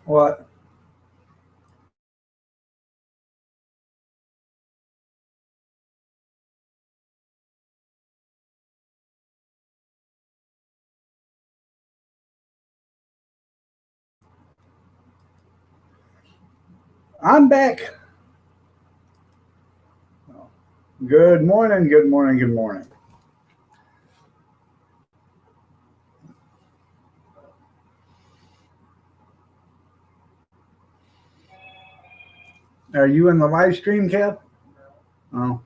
What? I'm back. Good morning, good morning, good morning. Are you in the live stream, Cap? Oh.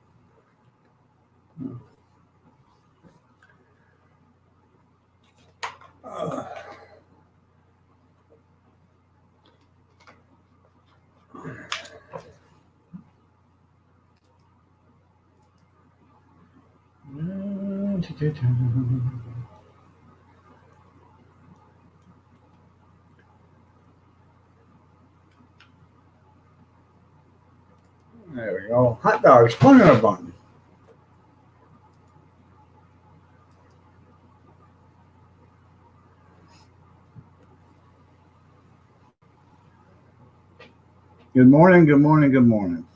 There we go. Hot dogs, put in a bun. Good morning, good morning, good morning.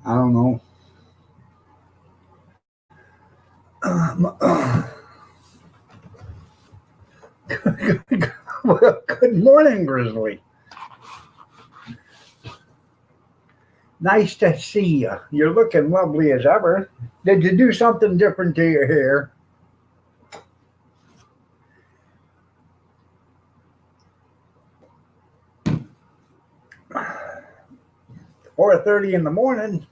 I don't know. Well, good morning, Grizzly. Nice to see you. You're looking lovely as ever. Did you do something different to your hair? 4:30 in the morning.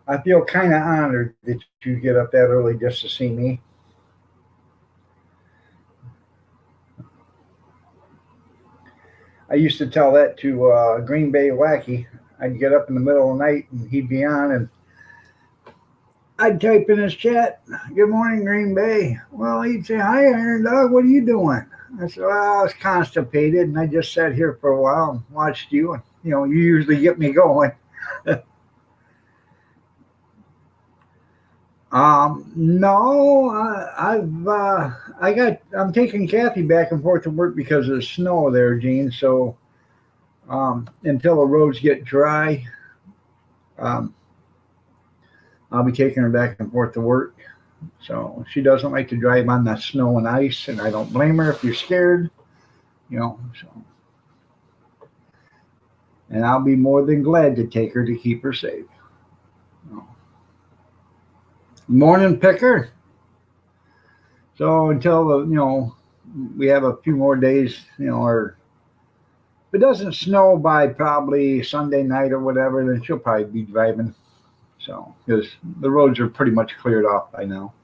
I feel kind of honored that you get up that early just to see me. I used to tell that to Green Bay Wacky. I'd get up in the middle of the night and he'd be on, and I'd type in his chat, "Good morning, Green Bay." Well, he'd say, "Hi, Iron Dog. What are you doing?" I said, "Well, I was constipated, and I just sat here for a while and watched you. And you usually get me going." No, I'm taking Kathy back and forth to work because of the snow there, Gene. So until the roads get dry, um, I'll be taking her back and forth to work. So she doesn't like to drive on the snow and ice, and I don't blame her if you're scared, So, and I'll be more than glad to take her to keep her safe. Morning, Picker. So until we have a few more days, or if it doesn't snow by probably Sunday night or whatever, then she'll probably be driving. So because the roads are pretty much cleared off by now.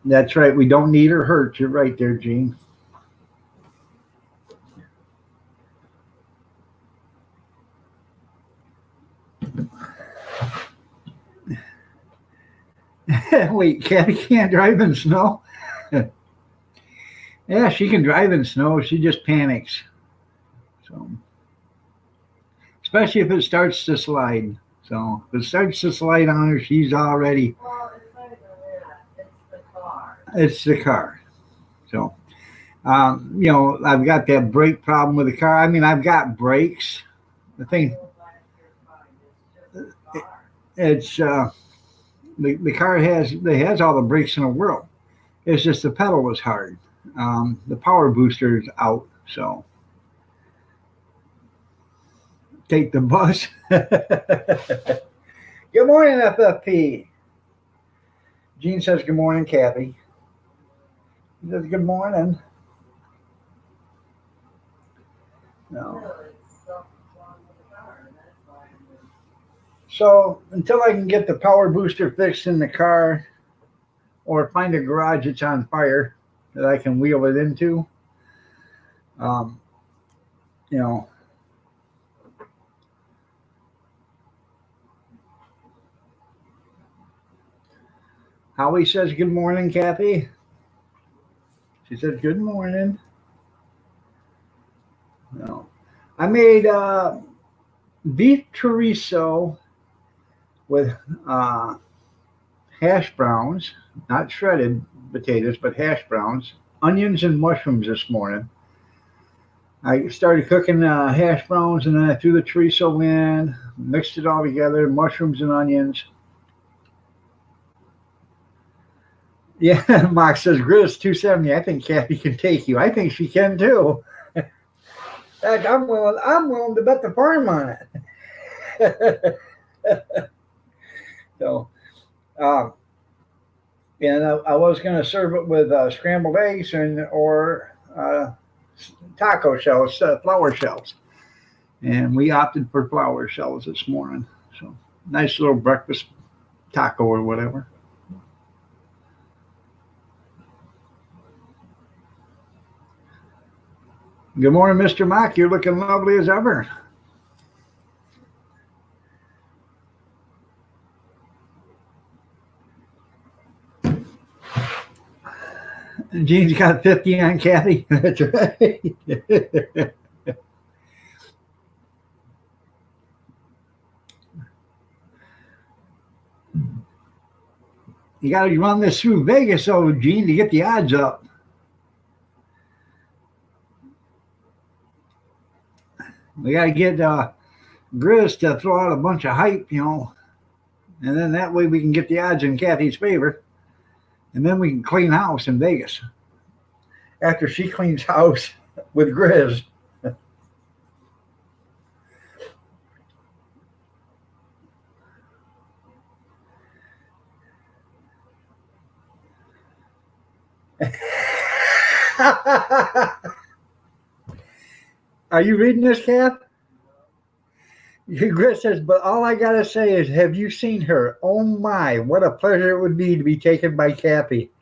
That's right. We don't need her hurt. You're right there, Gene. Wait, Kathy can't drive in snow? Yeah, she can drive in snow. She just panics. So especially if it starts to slide. So if it starts to slide on her, she's already. Well, it's not even that. It's the car. It's the car. So, I've got that brake problem with the car. I mean, I've got brakes. The thing, it's the car has all the brakes in the world. It's just the pedal was hard. The power booster is out, so take the bus. Good morning, FFP. Gene says good morning, Kathy. He says good morning. No. So until I can get the power booster fixed in the car or find a garage that's on fire that I can wheel it into, you know, Howie says good morning, Kathy. She says good morning. No. I made beef chorizo with hash browns, not shredded potatoes, but hash browns, onions and mushrooms this morning. I started cooking hash browns and then I threw the chorizo in, mixed it all together, mushrooms and onions. Yeah, Mark says Grizz 270. I think Kathy can take you. I think she can too. Heck, I'm willing to bet the farm on it. So, and I was going to serve it with scrambled eggs or taco shells, flour shells, and we opted for flour shells this morning. So, nice little breakfast taco or whatever. Good morning, Mr. Mack. You're looking lovely as ever. Gene's got 50 on Kathy. That's right. You got to run this through Vegas, though, Gene, to get the odds up. We got to get Grizz to throw out a bunch of hype, and then that way we can get the odds in Kathy's favor. And then we can clean house in Vegas after she cleans house with Grizz. Are you reading this, Kath? Grizz says, but all I got to say is, have you seen her? Oh my, what a pleasure it would be to be taken by Kathy.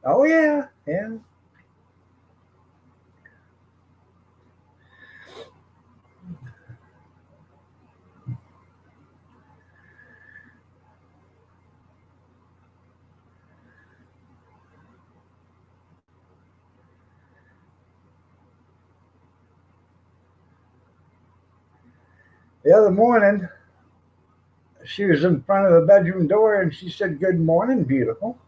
Oh, yeah, yeah. The other morning, she was in front of the bedroom door and she said, good morning, beautiful.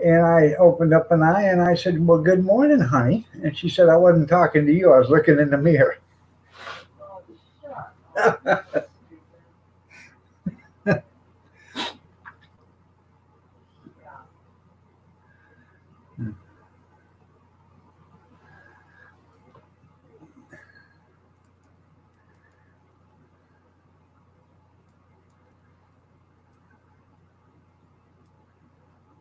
And I opened up an eye and I said, well, good morning, honey. And she said, I wasn't talking to you. I was looking in the mirror. Oh, shut up.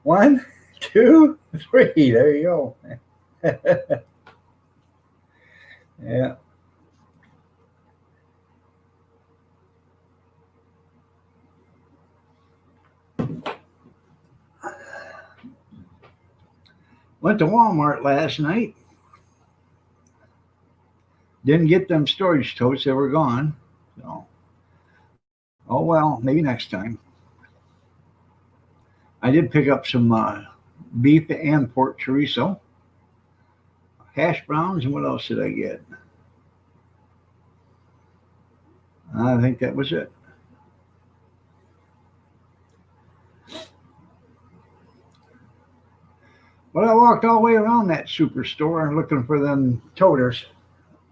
One, two, three. There you go. Yeah. Went to Walmart last night. Didn't get them storage totes. They were gone. So, oh well, maybe next time. I did pick up some beef and pork chorizo. hash browns, and what else did I get? I think that was it. But I walked all the way around that superstore looking for them toters.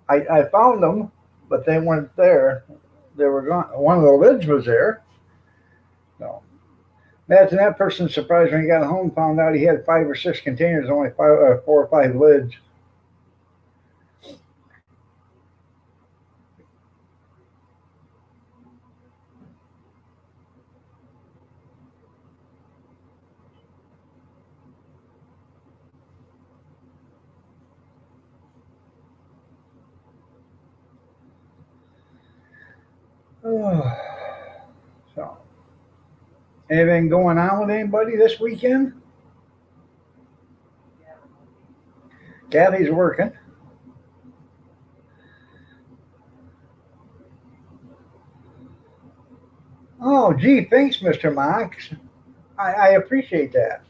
I found them, but they weren't there. They were gone. One of the lids was there. So imagine that person surprised when he got home, found out he had 5 or 6 containers, only 4 or 5 lids. So, anything going on with anybody this weekend? Yeah. Kathy's working. Oh, gee, thanks, Mr. Mox. I appreciate that.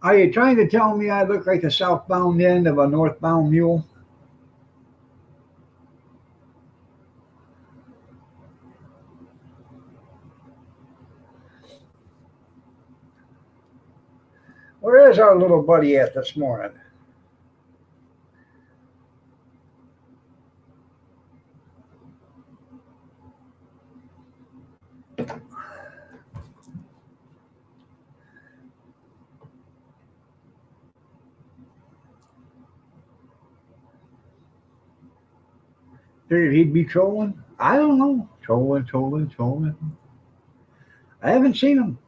Are you trying to tell me I look like the southbound end of a northbound mule? Where is our little buddy at this morning? Figured he'd be trolling. I don't know. Trolling, trolling, trolling. I haven't seen him.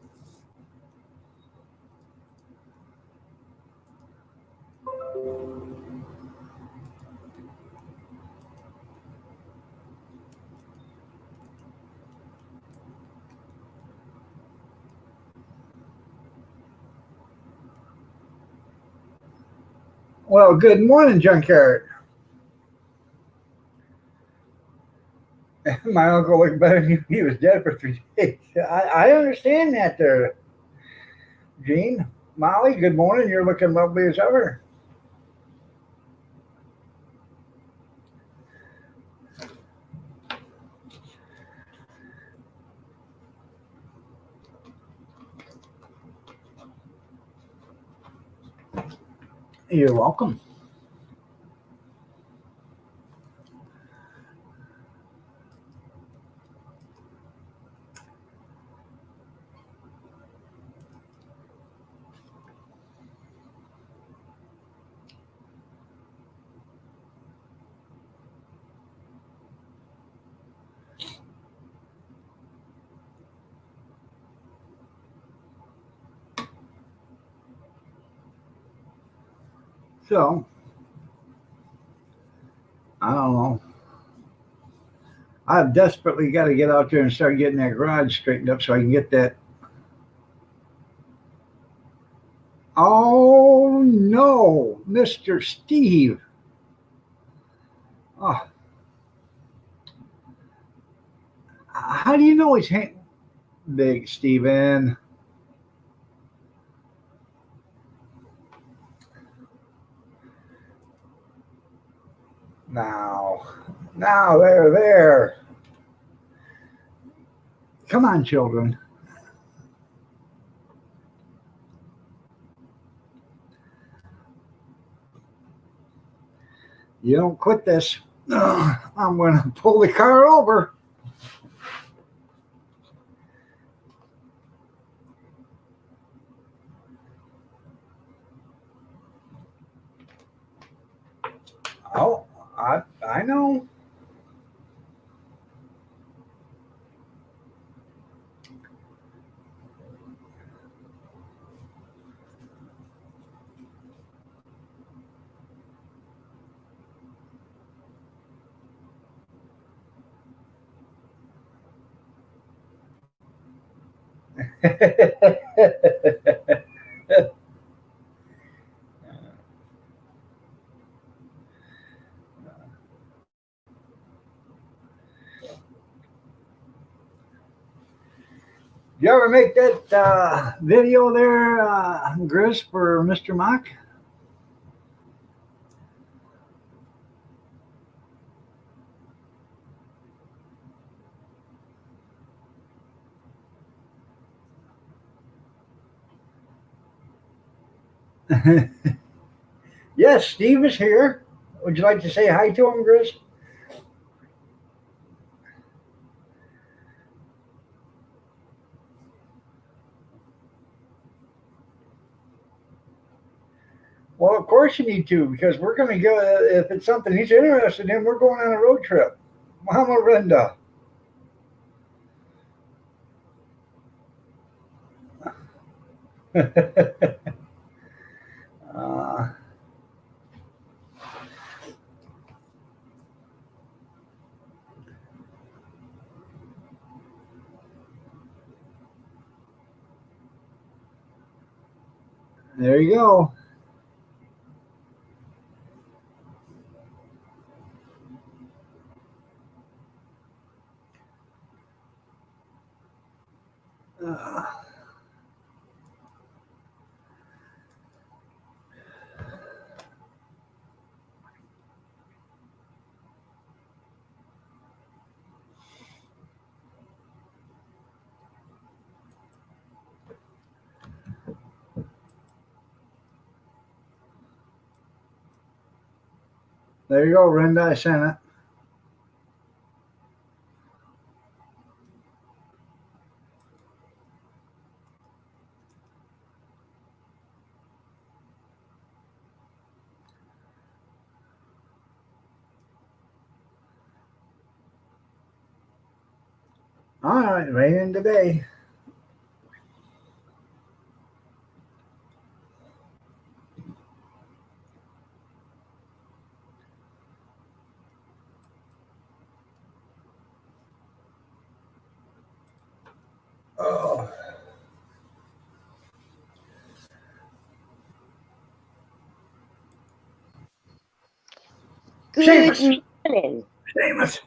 Well, good morning, Junkyard. My uncle looked better than you. He was dead for 3 days. I understand that there, Gene. Molly, good morning. You're looking lovely as ever. You're welcome. So, I don't know. I've desperately got to get out there and start getting that garage straightened up so I can get that. Oh no, Mr. Steve. Oh, how do you know he's big, Steven? Now, now, there. Come on, children. You don't quit this. I'm going to pull the car over. Oh, I know. You ever make that video there, Grizz, for Mr. Mock? Yes, Steve is here. Would you like to say hi to him, Grizz? Well, of course you need to, because we're going to go, if it's something he's interested in, we're going on a road trip. Mama Brenda. uh, there you go. Uh, there you go, Brenda. I sent it. All right, raining today. Oh, Good Seamus. morning. Seamus.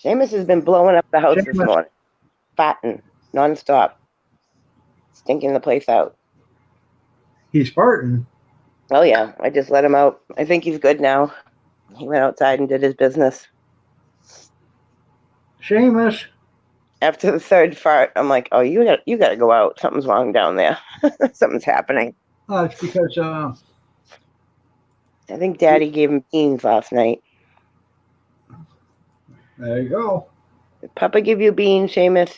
Seamus has been blowing up the house this Seamus. morning, farting nonstop, stinking the place out. He's farting. Oh yeah, I just let him out. I think he's good now. He went outside and did his business. Seamus. After the third fart, I'm like, "Oh, you got to go out. Something's wrong down there. Something's happening." It's because I think Daddy gave him beans last night. there you go. Did Papa give you beans, Seamus?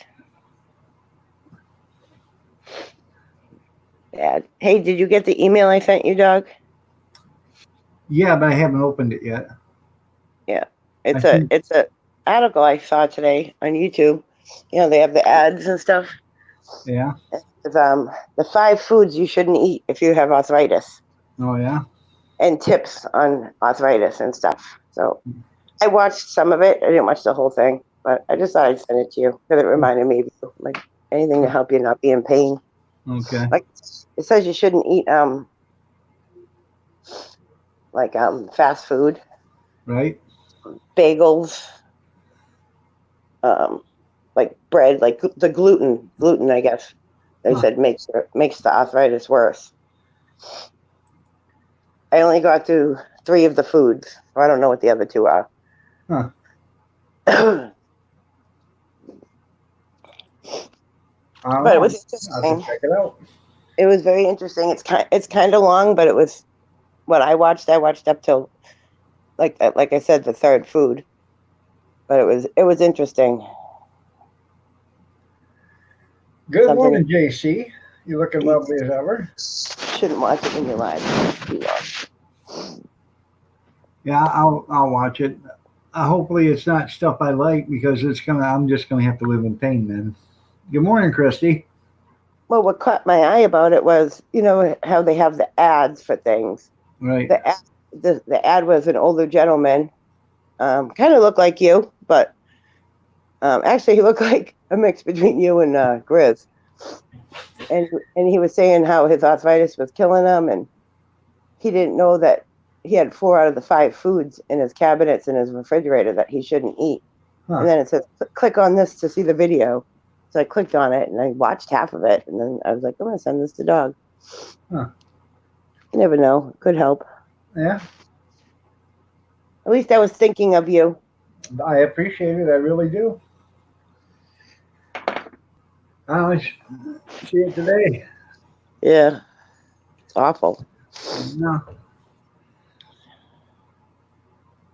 Dad. Hey, did you get the email I sent you, dog? Yeah, but I haven't opened it yet. Yeah, I think- it's a article I saw today on YouTube. You know, they have the ads and stuff. Yeah. It's, the 5 foods you shouldn't eat if you have arthritis, Oh yeah. and tips on arthritis and stuff. So I watched some of it. I didn't watch the whole thing, but I just thought I'd send it to you because it reminded me of you. Like anything to help you not be in pain. Okay. Like it says you shouldn't eat fast food, Right. bagels, like bread, like the gluten. I guess they said makes the arthritis worse. I only got through 3 of the foods. I don't know what the other 2 are. Huh. But it was I'll have interesting. to check it out. It was very interesting. It's kind of long, but it was what I watched. I watched up till like I said, the 3rd food. But it was interesting. Good Something- morning, JC. You looking lovely as ever. Shouldn't watch it when you're live. Yeah, I'll watch it. Hopefully, it's not stuff I like because I'm just gonna have to live in pain then. Good morning, Christy. Well, what caught my eye about it was, you know, how they have the ads for things. Right. The ad was an older gentleman, kind of looked like you, but actually he looked like a mix between you and Grizz. And he was saying how his arthritis was killing him, and he didn't know that he had 4 out of the 5 foods in his cabinets in his refrigerator that he shouldn't eat. Huh. And then it says, click on this to see the video. So I clicked on it and I watched half of it, and then I was like, I'm gonna send this to Dog. Huh. You never know. Could help. Yeah, At least I was thinking of you. I appreciate it. I really do. I only see it today. Yeah. It's awful. No,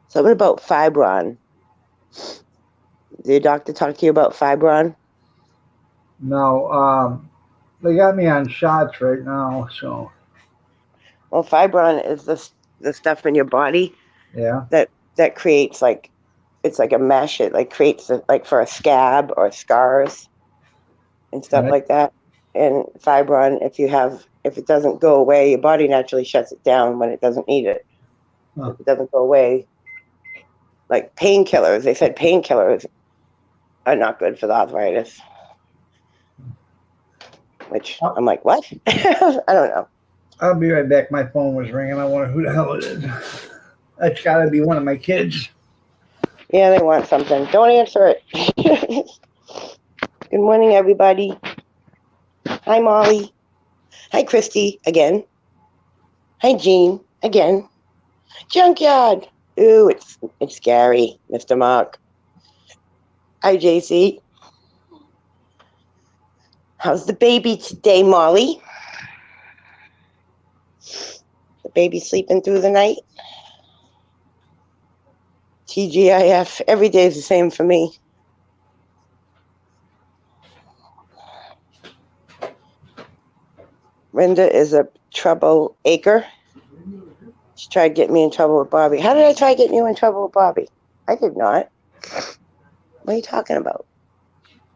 Something about Fibron. Did your doctor talk to you about Fibron? no. They got me on shots right now, so Well, Fibron is the stuff in your body yeah. that creates like, it's like a mesh. It like creates like for a scab or scars and stuff Right. like that. And Fibron, if it doesn't go away, your body naturally shuts it down when it doesn't need it. Huh. If it doesn't go away, like painkillers, they said painkillers are not good for the arthritis. Which I'm like, what? I don't know. I'll be right back. My phone was ringing. I wonder who the hell it is. That's got to be one of my kids. Yeah, they want something. Don't answer it. Good morning, everybody. Hi, Molly. Hi, Christy, again. Hi, Jean, again. Junkyard. Ooh, it's scary, Mr. Mark. Hi, JC. How's the baby today, Molly? The baby sleeping through the night? TGIF. Every day is the same for me. Linda is a troublemaker. She tried getting me in trouble with Bobby. How did I try getting you in trouble with Bobby? I did not. What are you talking about?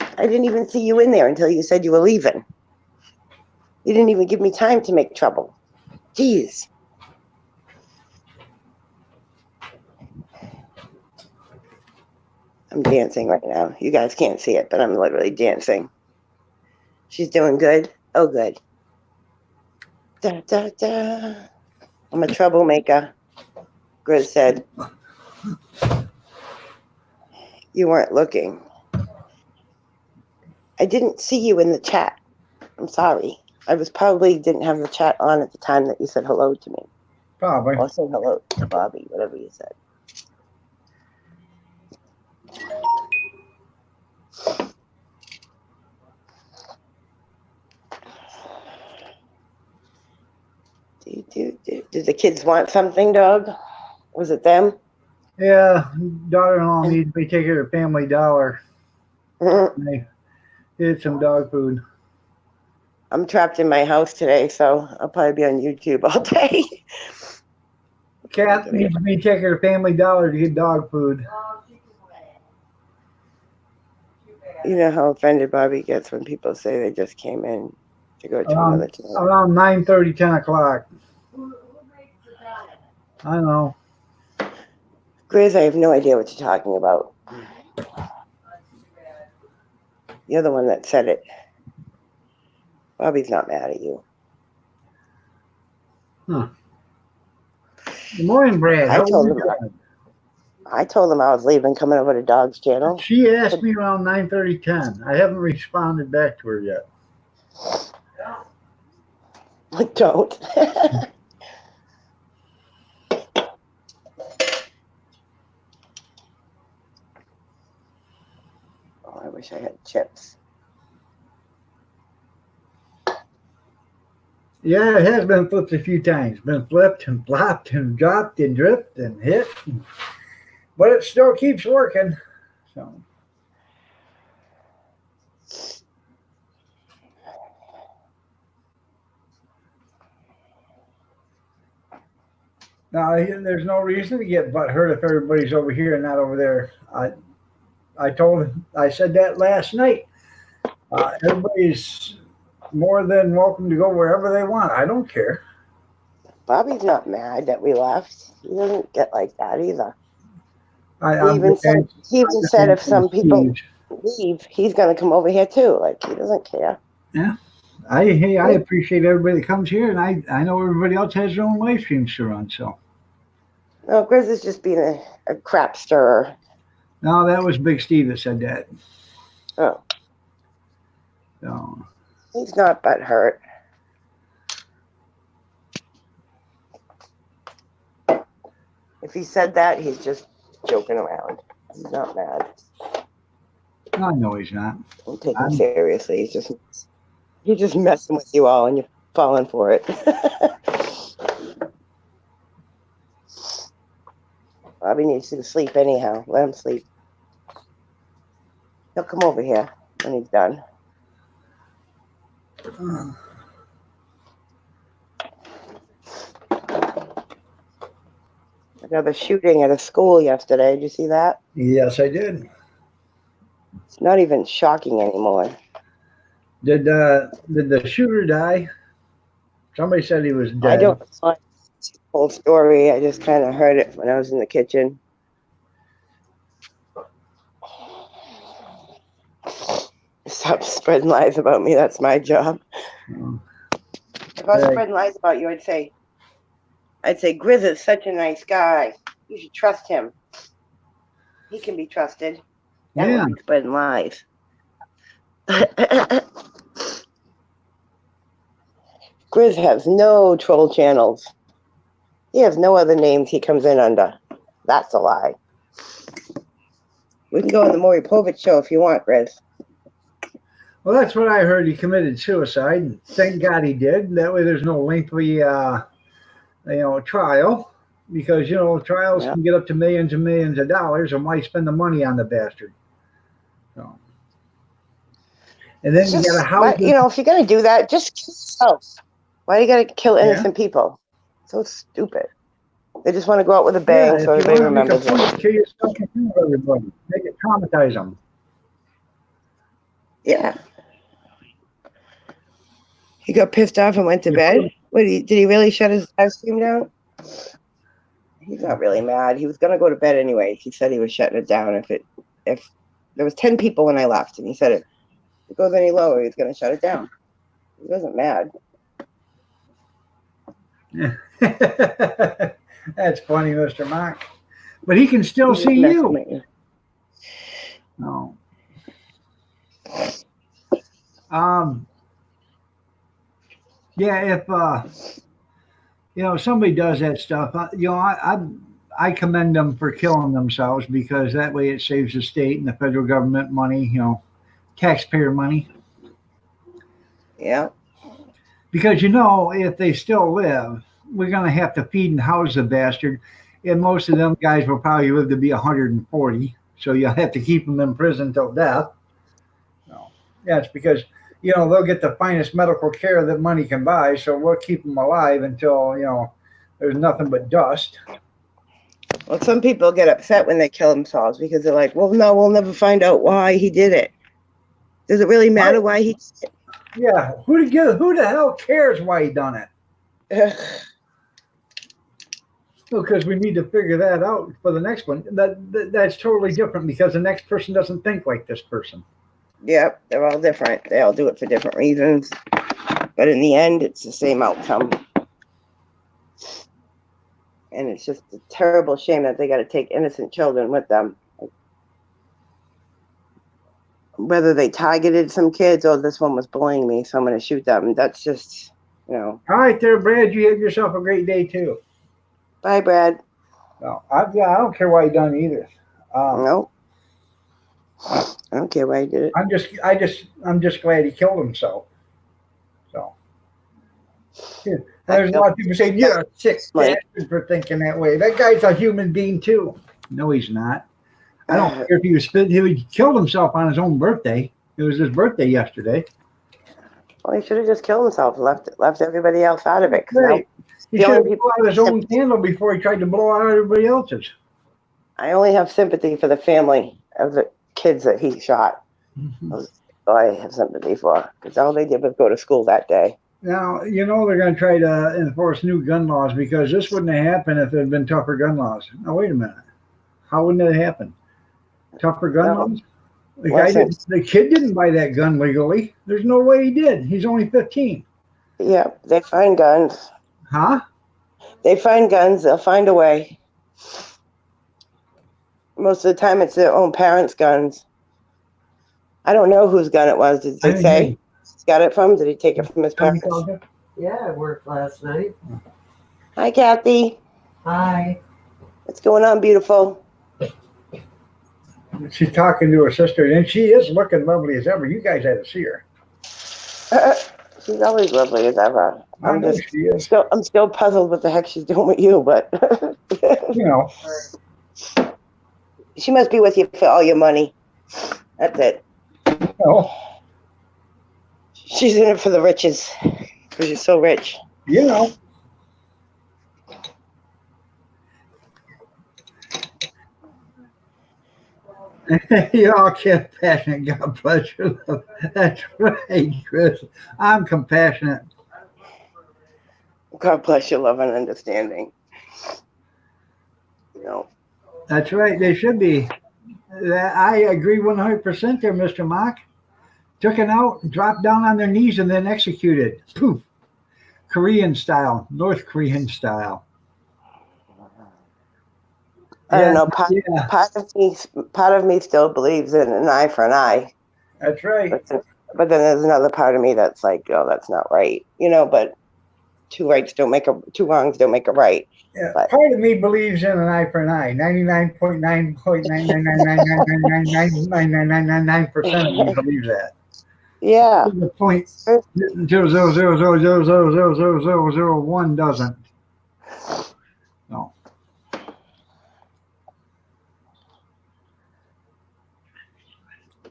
I didn't even see you in there until you said you were leaving. You didn't even give me time to make trouble. Jeez. I'm dancing right now. You guys can't see it, but I'm literally dancing. She's doing good. Oh, good. Da, da, da. I'm a troublemaker, Grizz said. You weren't looking. I didn't see you in the chat. I'm sorry. I probably didn't have the chat on at the time that you said hello to me. Probably. Or say hello to Bobby, whatever you said. Did the kids want something, Doug? Was it them? Yeah, daughter-in-law needs me to take her to Family Dollar. They did some dog food. I'm trapped in my house today, so I'll probably be on YouTube all day. Kat needs me to take her to Family Dollar to get dog food. Oh, she can wait. Too bad. You know how offended Bobby gets when people say they just came in to go to another channel. Around 9:30, 10 o'clock. Who makes the diet? I know. Grizz, I have no idea what you're talking about. That's too bad. You're the one that said it. Bobby's not mad at you. Good morning, Brad. I How told are you him doing? I told him I was leaving, coming over to Dog's channel. She asked me around 9:30, 10. I haven't responded back to her yet. Don't. Oh, I wish I had chips. Yeah, it has been flipped a few times. Been flipped and flopped and dropped and dripped and hit. But it still keeps working. So now there's no reason to get butthurt if everybody's over here and not over there. I said that last night. Everybody's more than welcome to go wherever they want. I don't care. Bobby's not mad that we left. He doesn't get like that either. I'm He even said if some people leave, he's going to come over here too. Like, he doesn't care. I appreciate everybody that comes here, and I know everybody else has their own live streams to run. So No, Grizz is just being a crap stirrer. no, that was Big Steve that said that. Oh. So, He's not butthurt. If he said that, he's just joking around. He's not mad. I know he's not. Don't take him I'm- seriously. He's just messing with you all, and you're falling for it. Bobby needs to sleep anyhow. Let him sleep. He'll come over here when he's done. Another shooting at a school yesterday. Did you see that? Yes, I did. It's not even shocking anymore. Did the shooter die? Somebody said he was dead. I don't know the whole story. I just kind of heard it when I was in the kitchen. Stop spreading lies about me. That's my job. Oh. If I was Right. spreading lies about you, I'd say, Grizz is such a nice guy. You should trust him. He can be trusted. That Yeah. would be spreading lies. Grizz has no troll channels. He has no other names he comes in under. That's a lie. We can go on the Maury Povich show if you want, Grizz. Well, that's what I heard. He committed suicide. Thank God he did. That way, there's no lengthy, trial, because trials Yeah. can get up to millions and millions of dollars, and why spend the money on the bastard? So, and then you got a house. If you're gonna do that, just kill yourself. Why do you gotta kill innocent people? So stupid. They just want to go out with a bang, so if you everybody want to make a remembers point, it. kill yourself in front of everybody. Make it traumatize them. Yeah. He got pissed off and went to bed. Did he really shut his ice cream down? He's not really mad. He was gonna go to bed anyway. He said he was shutting it down if there was 10 people when I left, and he said if it goes any lower, he's gonna shut it down. He wasn't mad. That's funny, Mr. Mock. But he can still He was see messing you. with you. No. Yeah, if somebody does that stuff, I commend them for killing themselves, because that way it saves the state and the federal government money, taxpayer money. Yeah. Because if they still live, we're gonna have to feed and house the bastard, and most of them guys will probably live to be 140. So you'll have to keep them in prison till death. No, yeah, it's because they'll get the finest medical care that money can buy. So we'll keep them alive until there's nothing but dust. Well, some people get upset when they kill themselves because they're like, well, no, we'll never find out why he did it. Does it really matter why he did it? Yeah, who the hell cares why he done it? Ugh. Because we need to figure that out for the next one. That's totally different, because the next person doesn't think like this person. Yep, they're all different. They all do it for different reasons. But in the end, it's the same outcome. And it's just a terrible shame that they got to take innocent children with them. Whether they targeted some kids or this one was bullying me, so I'm going to shoot them. That's just, All right there, Brad. You have yourself a great day, too. Bye, Brad. No, I don't care why he done it either. No. I don't care why he did it. I'm just glad he killed himself. So there's a lot of people saying you're a sick bastard for thinking that way. That guy's a human being too. No, he's not. I don't care if he killed himself on his own birthday. It was his birthday yesterday. Well, he should have just killed himself and left everybody else out of it. Right. He the should only have blown out his own candle before he tried to blow out everybody else's. I only have sympathy for the family of the kids that he shot. Mm-hmm. Those I have sympathy for, because all they did was go to school that day. Now, they're going to try to enforce new gun laws, because this wouldn't have happened if there had been tougher gun laws. Now, wait a minute. How wouldn't it happen? Tougher gun laws? The kid didn't buy that gun legally. There's no way he did. He's only 15. Yeah, they find guns. Huh? They find guns. They'll find a way. Most of the time, it's their own parents' guns. I don't know whose gun it was. Did they say? got it from? Did he take it from his Somebody parents? called you? Yeah, I worked last night. Hi, Kathy. Hi. What's going on, beautiful? She's talking to her sister, and she is looking lovely as ever. You guys had to see her. She's always lovely as ever. I know she is. I'm still puzzled what the heck she's doing with you, but You know, she must be with you for all your money. That's it. no, She's in it for the riches because you're so rich. you know. You're all compassionate. God bless you. That's right, Chris. I'm compassionate. God bless your love and understanding. You know, That's right. They should be. I agree 100% there, Mr. Mock. Took it out, dropped down on their knees, and then executed. Poof. Korean style, North Korean style. I don't know. Yeah, Part of me still believes in an eye for an eye, that's right. but then there's another part of me that's like, oh, that's not right. You know, but two wrongs don't make a right. Yeah, But- part of me believes in an eye for an eye. 99.99999999999% of me believes that. Yeah. To the point 0.000000001 doesn't. No.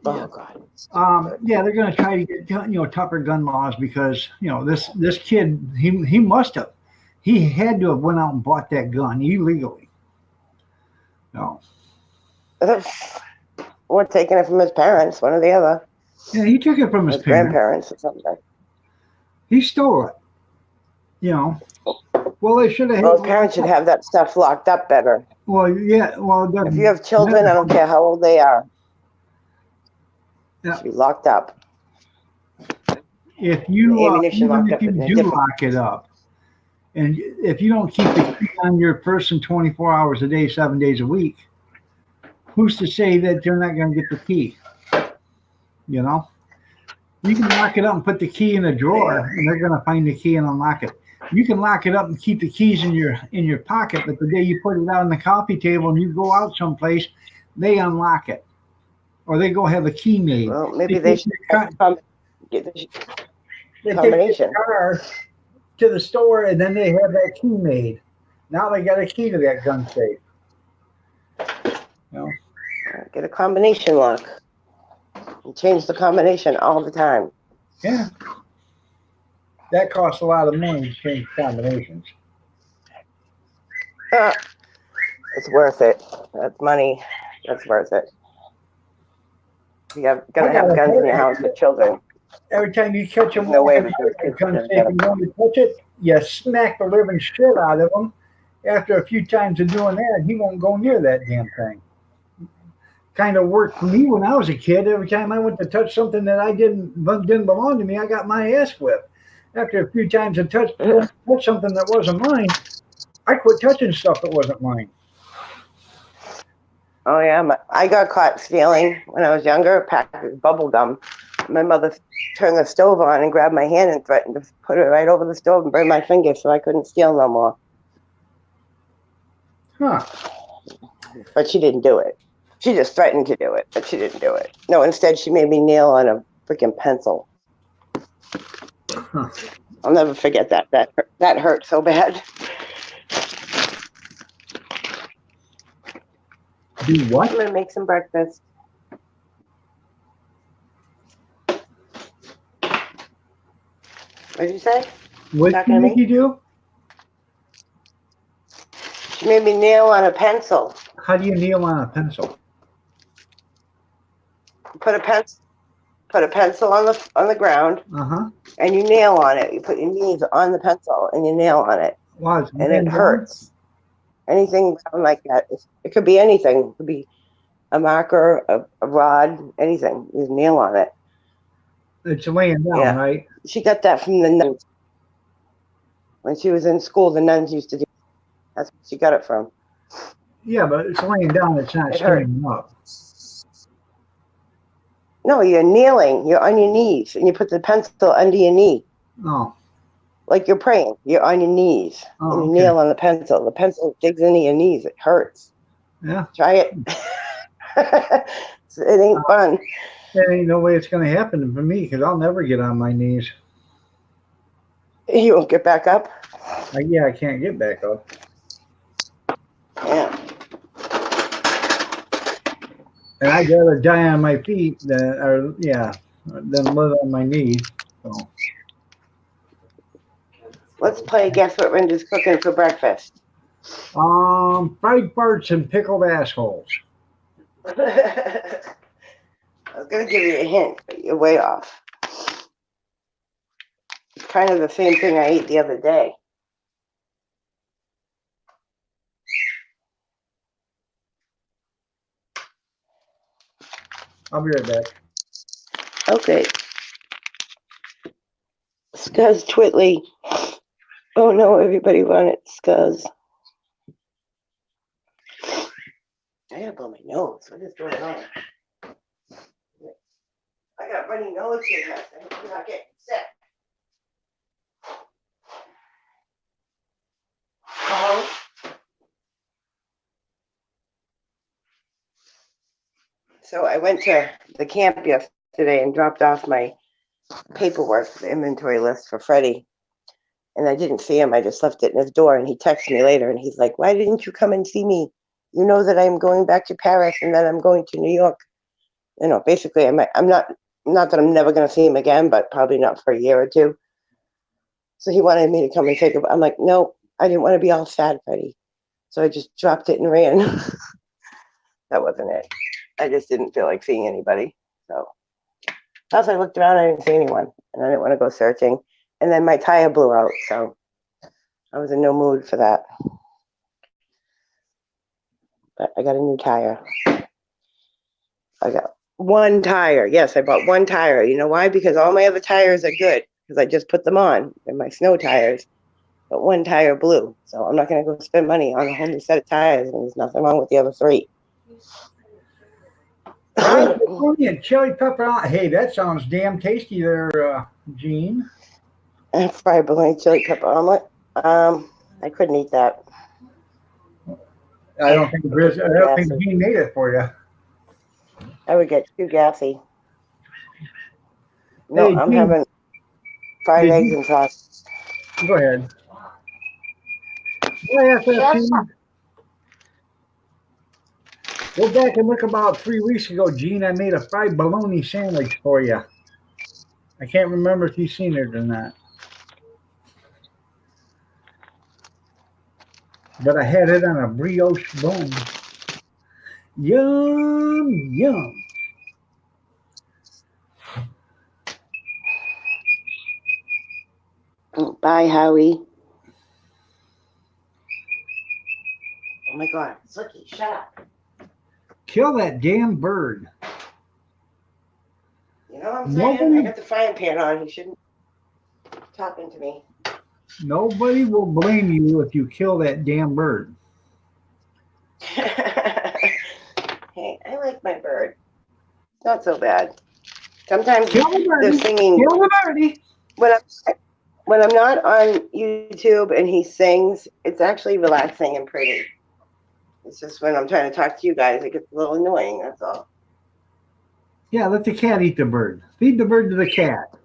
Oh God. Yeah, they're going to try to get tougher gun laws because this kid he must have had to have went out and bought that gun illegally. No. Or taking it from his parents, one or the other. Yeah, he took it from his His parents. grandparents or something. He stole it. Well, they should have. Well, his parents should have that stuff locked up better. Well, yeah. Well, If you have children, I don't care how old they are. Yeah. Should be locked up. If you The ammunition even locked if up you in a do different- lock it up, and if you don't keep the key on your person 24 hours a day, 7 days a week, who's to say that they're not going to get the key? You can lock it up and put the key in a drawer, and they're going to find the key and unlock it. You can lock it up and keep the keys in your pocket, but the day you put it out on the coffee table and you go out someplace, they unlock it, or they go have a key made. Well, maybe they should have They take combination. the car to the store and then they have that key made. Now they got a key to that gun safe. Get a combination lock. And change the combination all the time. Yeah. That costs a lot of money to change combinations. It's worth it. That's money. That's worth it. You're gonna have guns in your house with children. Every time you catch them No way with those a kids gun are safe gonna and going to touch it, you smack the living shit out of them. After a few times of doing that, he won't go near that damn thing. Kind of worked for me when I was a kid. Every time I went to touch something that I didn't belong to me, I got my ass whipped. After a few times I touched something that wasn't mine, I quit touching stuff that wasn't mine. Oh yeah, I got caught stealing when I was younger. A pack of bubble gum. My mother turned the stove on and grabbed my hand and threatened to put it right over the stove and burn my finger, so I couldn't steal no more. Huh. But she didn't do it. She just threatened to do it, but she didn't do it. No, instead she made me nail on a freaking pencil. Huh. I'll never forget that. That hurt so bad. Do what? I'm gonna make some breakfast. What did you say? What Talking to did me? you do? She made me nail on a pencil. How do you nail on a pencil? Put a pencil on the ground, Uh-huh. and you nail on it. You put your knees on the pencil and you nail on it, Wow, it's and it laying down? hurts. Anything like that. It could be anything. It could be a marker, a rod, anything. You nail on it. It's laying down, Yeah. right? She got that from the nuns. When she was in school, the nuns used to do. That's where she got it from. Yeah, but it's laying down. It's not It hurt. standing up. No, you're kneeling. You're on your knees, and you put the pencil under your knee, Oh, like you're praying. You're on your knees, and you okay. kneel on the pencil. The pencil digs into your knees. It hurts. Yeah. Try it. It ain't fun. There ain't no way it's going to happen for me because I'll never get on my knees. You won't get back up. Yeah, I can't get back up. Yeah. And I'd rather die on my feet than live on my knees. So, Let's play Guess What Renda's cooking for breakfast. fried farts and pickled assholes. I was going to give you a hint, but you're way off. It's kind of the same thing I ate the other day. I'll be right back. Okay. Scuzz Twitley. Oh no, everybody wanted Scuzz. I gotta blow my nose. What is going on? I got runny nose here. I hope I'm not getting sick. So I went to the camp yesterday and dropped off my paperwork, the inventory list for Freddie. And I didn't see him. I just left it in his door. And he texted me later and he's like, "Why didn't you come and see me? You know that I'm going back to Paris and then I'm going to New York." You know, basically, I'm not that I'm never going to see him again, but probably not for a year or two. So he wanted me to come and take him. I'm like, no, I didn't want to be all sad, Freddie. So I just dropped it and ran. That wasn't it. I just didn't feel like seeing anybody. So plus I looked around, I didn't see anyone, and I didn't want to go searching. And then my tire blew out, so I was in no mood for that. But I got a new tire. I got one tire. Yes, I bought one tire. You know why? Because all my other tires are good because I just put them on. They're my snow tires. But one tire blew. So I'm not going to go spend money on a whole new set of tires, and there's nothing wrong with the other three. Fried bologna and chili pepper. Hey, that sounds damn tasty there, Gene. Fried bologna chili pepper omelet. I couldn't eat that. I don't think Gene made it for you. I would get too gassy. No, Hey, I'm Gene, having fried eggs and sauce. Go ahead. Go back and look about 3 weeks ago, Gene. I made a fried bologna sandwich for you. I can't remember if you've seen it or not. But I had it on a brioche bun. Yum, yum. Bye, Howie. Oh my God, Sookie, shut up. Kill that damn bird. You know what I'm saying? I got the frying pan on. You shouldn't be talking to me. Nobody will blame you if you kill that damn bird. Hey, I like my bird. Not so bad. Sometimes they're singing. Kill the birdie. When I'm not on YouTube and he sings, it's actually relaxing and pretty. It's just when I'm trying to talk to you guys, it gets a little annoying. That's all. Yeah, let the cat eat the bird. Feed the bird to the cat.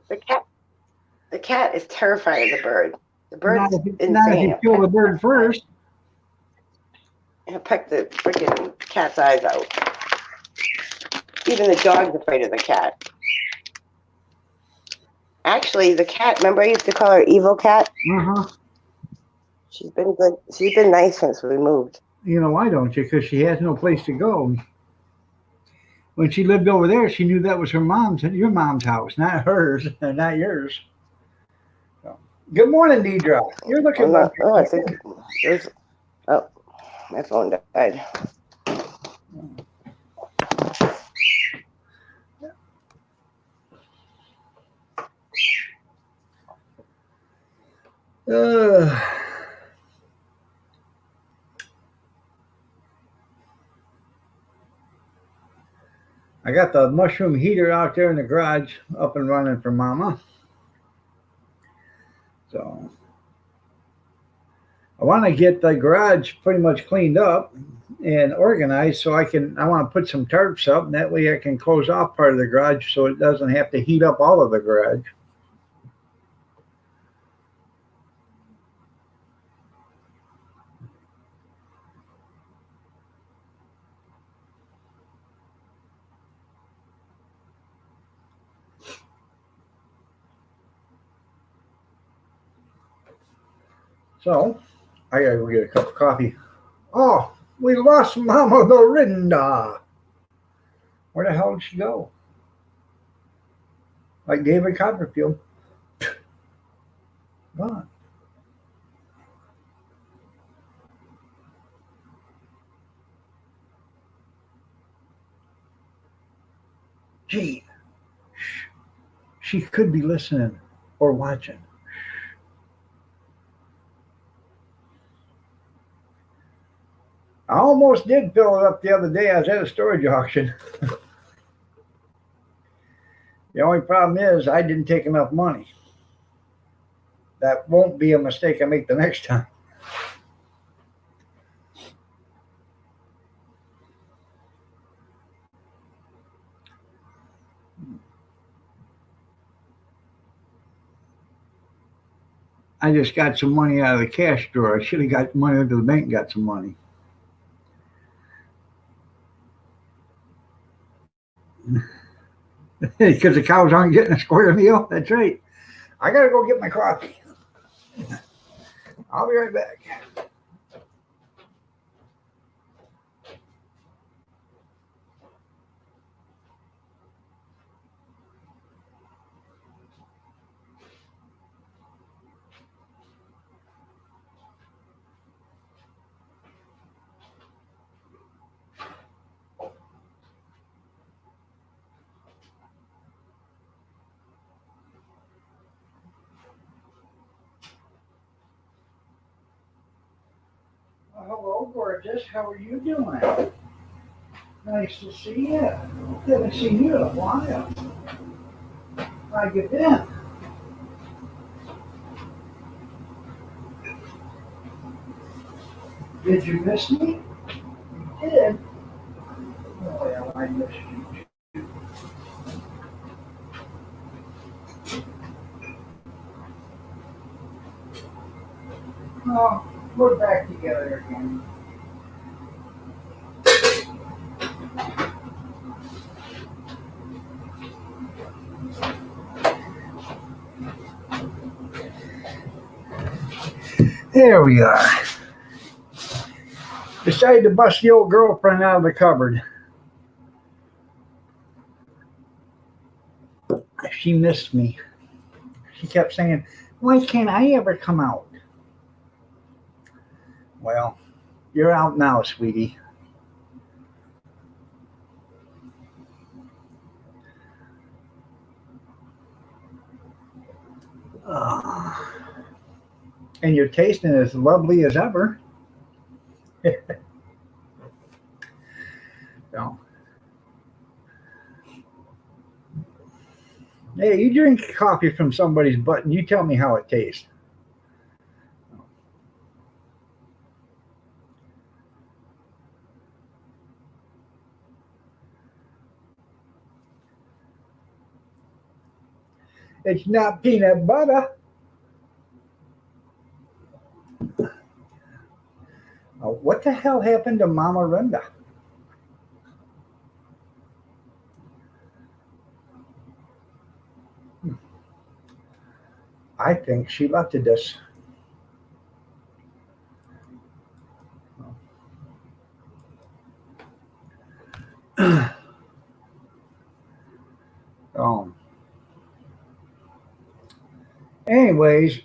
The cat is terrified of the bird. The bird's insane. Not if you kill the bird first. He'll peck the freaking cat's eyes out. Even the dog's afraid of the cat. Actually, the cat, remember I used to call her Evil Cat? Uh-huh. She's been good. She's been nice since we moved. You know why don't you? Because she has no place to go. When she lived over there, she knew that was your mom's house, not hers, not yours. So, good morning, Deidre. You're looking like I think there's. Oh, my phone died. I got the mushroom heater out there in the garage up and running for Mama. So I want to get the garage pretty much cleaned up and organized so I want to put some tarps up, and that way I can close off part of the garage so it doesn't have to heat up all of the garage. So I gotta go get a cup of coffee. Oh, we lost Mama Dorinda. Where the hell did she go? Like David Copperfield. Gone. Gee, she could be listening or watching. I almost did fill it up the other day. I was at a storage auction. The only problem is I didn't take enough money. That won't be a mistake I make the next time. I just got some money out of the cash drawer. I should have got money into the bank and got some money. Because the cows aren't getting a square meal. That's right. I got to go get my coffee. I'll be right back. Hello, gorgeous. How are you doing? Nice to see you. Haven't seen you in a while. How you been? Did you miss me? You did. Oh, well, I missed you. Oh, we're back together again. There we are. Decided to bust the old girlfriend out of the cupboard. She missed me. She kept saying, "Why can't I ever come out?" Well, you're out now, sweetie. Uh, and you're tasting as lovely as ever. So, hey, you drink coffee from somebody's butt and you tell me how it tastes. It's not peanut butter. What the hell happened to Mama Renda? I think she left us. Anyways,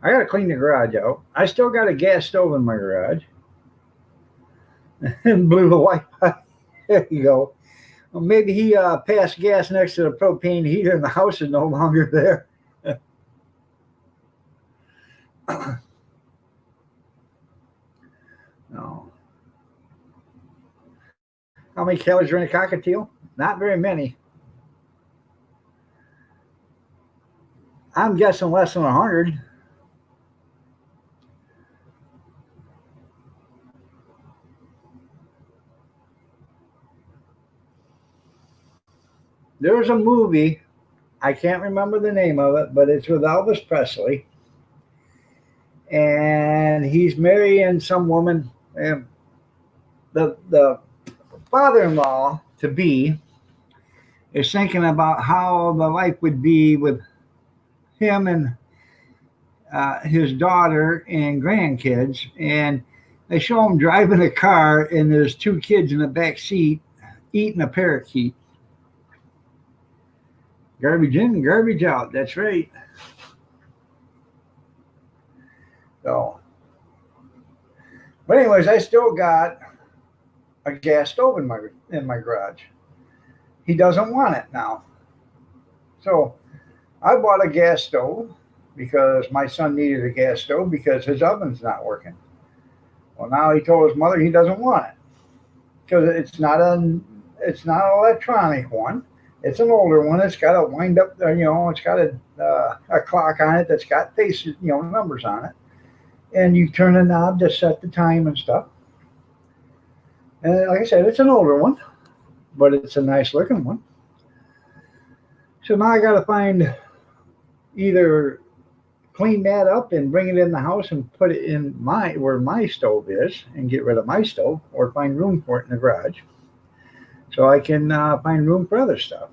I gotta clean the garage out. I still got a gas stove in my garage. And blew the Wi-Fi. There you go. Well, maybe he passed gas next to the propane heater and the house is no longer there. No. How many calories are in a cockatiel? Not very many. I'm guessing less than 100. There's a movie, I can't remember the name of it, but it's with Elvis Presley. And he's marrying some woman. And the father-in-law to be is thinking about how the life would be with him and his daughter and grandkids. And they show him driving a car, and there's two kids in the back seat eating a parakeet. Garbage in, garbage out. That's right. So, but anyways, I still got a gas stove in my garage. He doesn't want it now. So I bought a gas stove because my son needed a gas stove because his oven's not working. Well, now he told his mother he doesn't want it because it's not an electronic one. It's an older one. It's got a wind up, it's got a clock on it that's got faces, numbers on it. And you turn the knob to set the time and stuff. And like I said, it's an older one, but it's a nice looking one. So now I got to find either clean that up and bring it in the house and put it in where my stove is and get rid of my stove, or find room for it in the garage so I can find room for other stuff.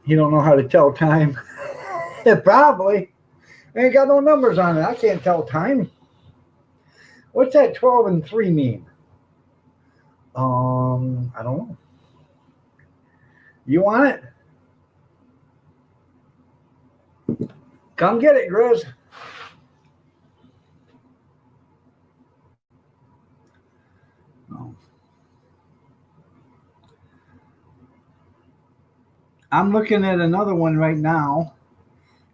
You don't know how to tell time? Probably. Ain't got no numbers on it. I can't tell time. What's that 12 and 3 mean? I don't know. You want it? Come get it, Grizz. Oh. I'm looking at another one right now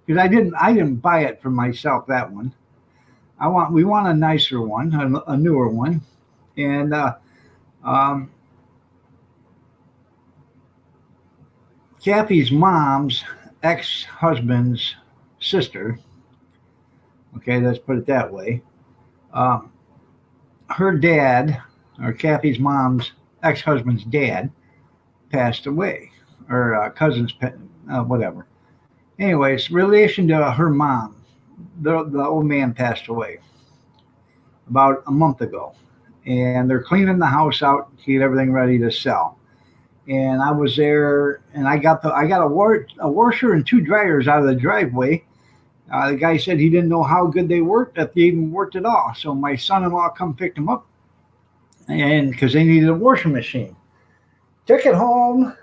because I didn't buy it for myself. That one. We want a nicer one, a newer one, and Kathy's mom's ex-husband's sister. Okay, let's put it that way. Her dad, or Kathy's mom's ex-husband's dad, passed away, or cousin's, whatever. Anyways, relation to her mom, the old man passed away about a month ago, and they're cleaning the house out to get everything ready to sell. And I was there, and I got a washer and 2 dryers out of the driveway. The guy said he didn't know how good they worked, if they even worked at all. So my son-in-law come picked them up, and because they needed a washing machine, took it home.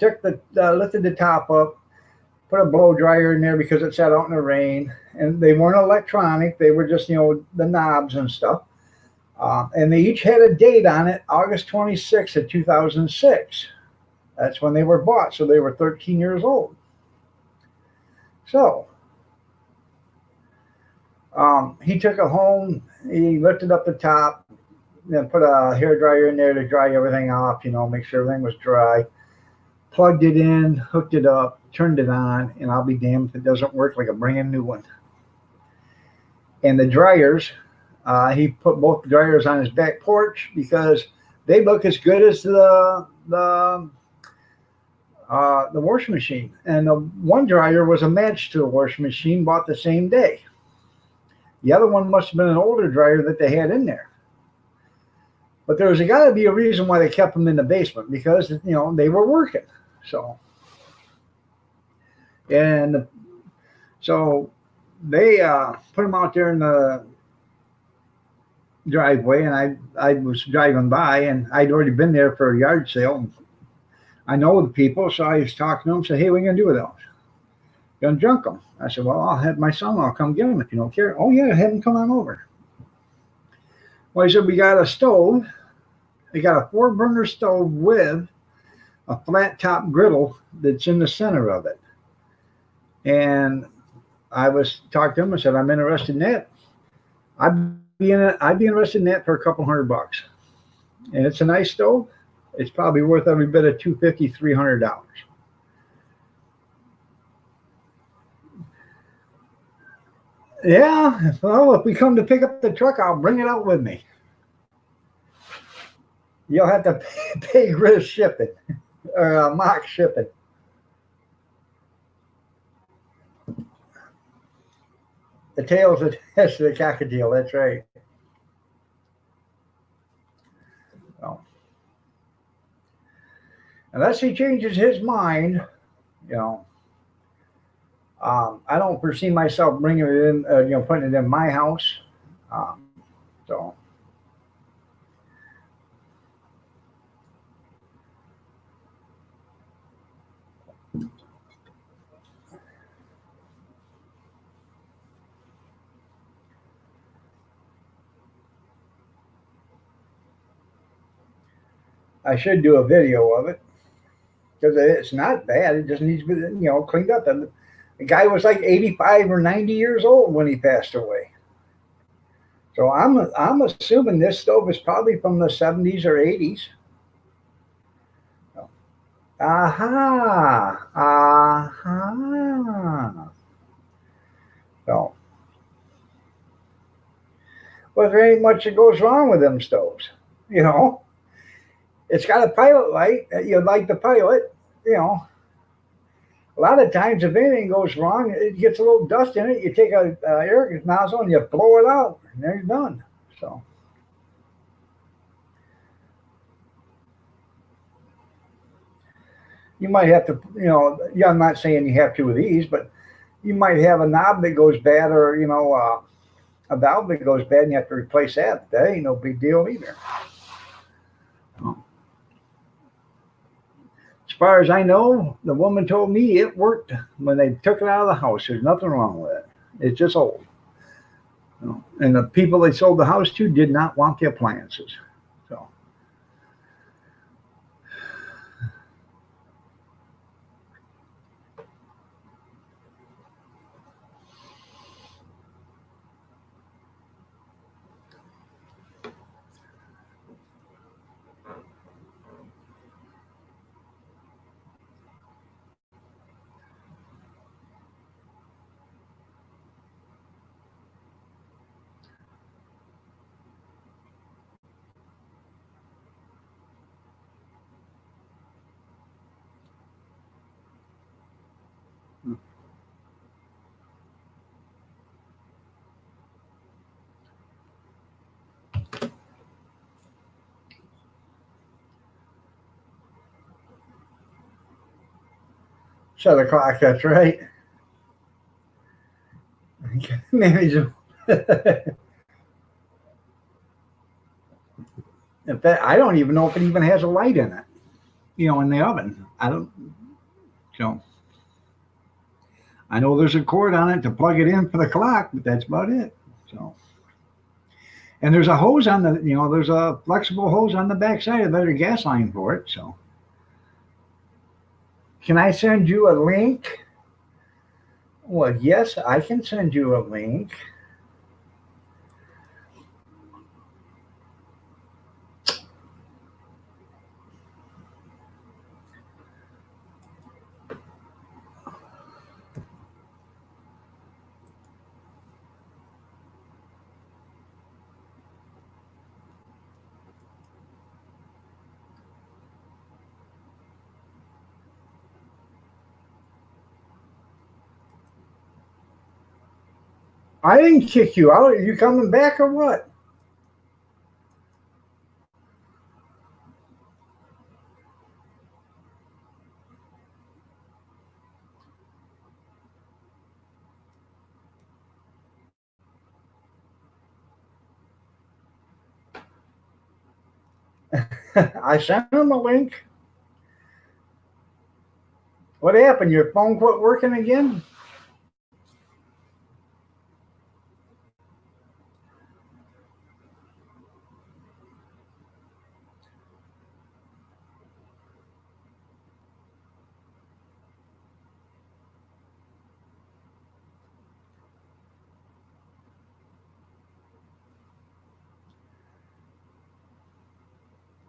Lifted the top up, put a blow dryer in there because it sat out in the rain, and they weren't electronic. They were just, the knobs and stuff. And they each had a date on it, August 26th of 2006. That's when they were bought. So they were 13 years old. So he took it home. He lifted up the top, then put a hair dryer in there to dry everything off, make sure everything was dry. Plugged it in, hooked it up, turned it on, and I'll be damned if it doesn't work like a brand new one. And the dryers, he put both dryers on his back porch because they look as good as the washing machine. And the one dryer was a match to the washing machine, bought the same day. The other one must have been an older dryer that they had in there. But there was got to be a reason why they kept them in the basement, because they were working. So they put them out there in the driveway, and I was driving by, and I'd already been there for a yard sale. And I know the people, so I was talking to them. Said, "Hey, what are you gonna do with those? Gonna junk them?" I said, "Well, I'll have my son-in-law come get them if you don't care." "Oh yeah, have him come on over." Well, he said, "We got a stove. We got a 4-burner stove with a flat top griddle that's in the center of it." And I was talking to him. I said, "I'm interested in that." I'd be interested in that for a couple $100, and it's a nice stove. It's probably worth every bit of $250, $300. Yeah, well, if we come to pick up the truck, I'll bring it out with me. You'll have to pay Grizz shipping or mock shipping. The tail's attached to the cockatiel. That's right. So, unless he changes his mind, you know, I don't foresee myself bringing it in, putting it in my house. Um, so, I should do a video of it because it's not bad. It just needs to be, cleaned up. And the guy was like 85 or 90 years old when he passed away. So I'm assuming this stove is probably from the 70s or 80s. Aha, aha. So, but there ain't much that goes wrong with them stoves. You know, it's got a pilot light that you like the pilot. You know, a lot of times if anything goes wrong, it gets a little dust in it. You take a air nozzle and you blow it out, and then you're done. So. You might have to, yeah, I'm not saying you have to with these, but you might have a knob that goes bad or, a valve that goes bad and you have to replace that. That ain't no big deal either. As far as I know, the woman told me it worked when they took it out of the house. There's nothing wrong with it. It's just old. And the people they sold the house to did not want the appliances. So. Shut the clock, that's right. Maybe. In fact, I don't even know if it even has a light in it, in the oven. I don't, so. I know there's a cord on it to plug it in for the clock, but that's about it. So, and there's a hose on the, there's a flexible hose on the back side of the gas line for it. So, can I send you a link? Well, yes, I can send you a link. I didn't kick you out. Are you coming back or what? I sent him a link. What happened? Your phone quit working again?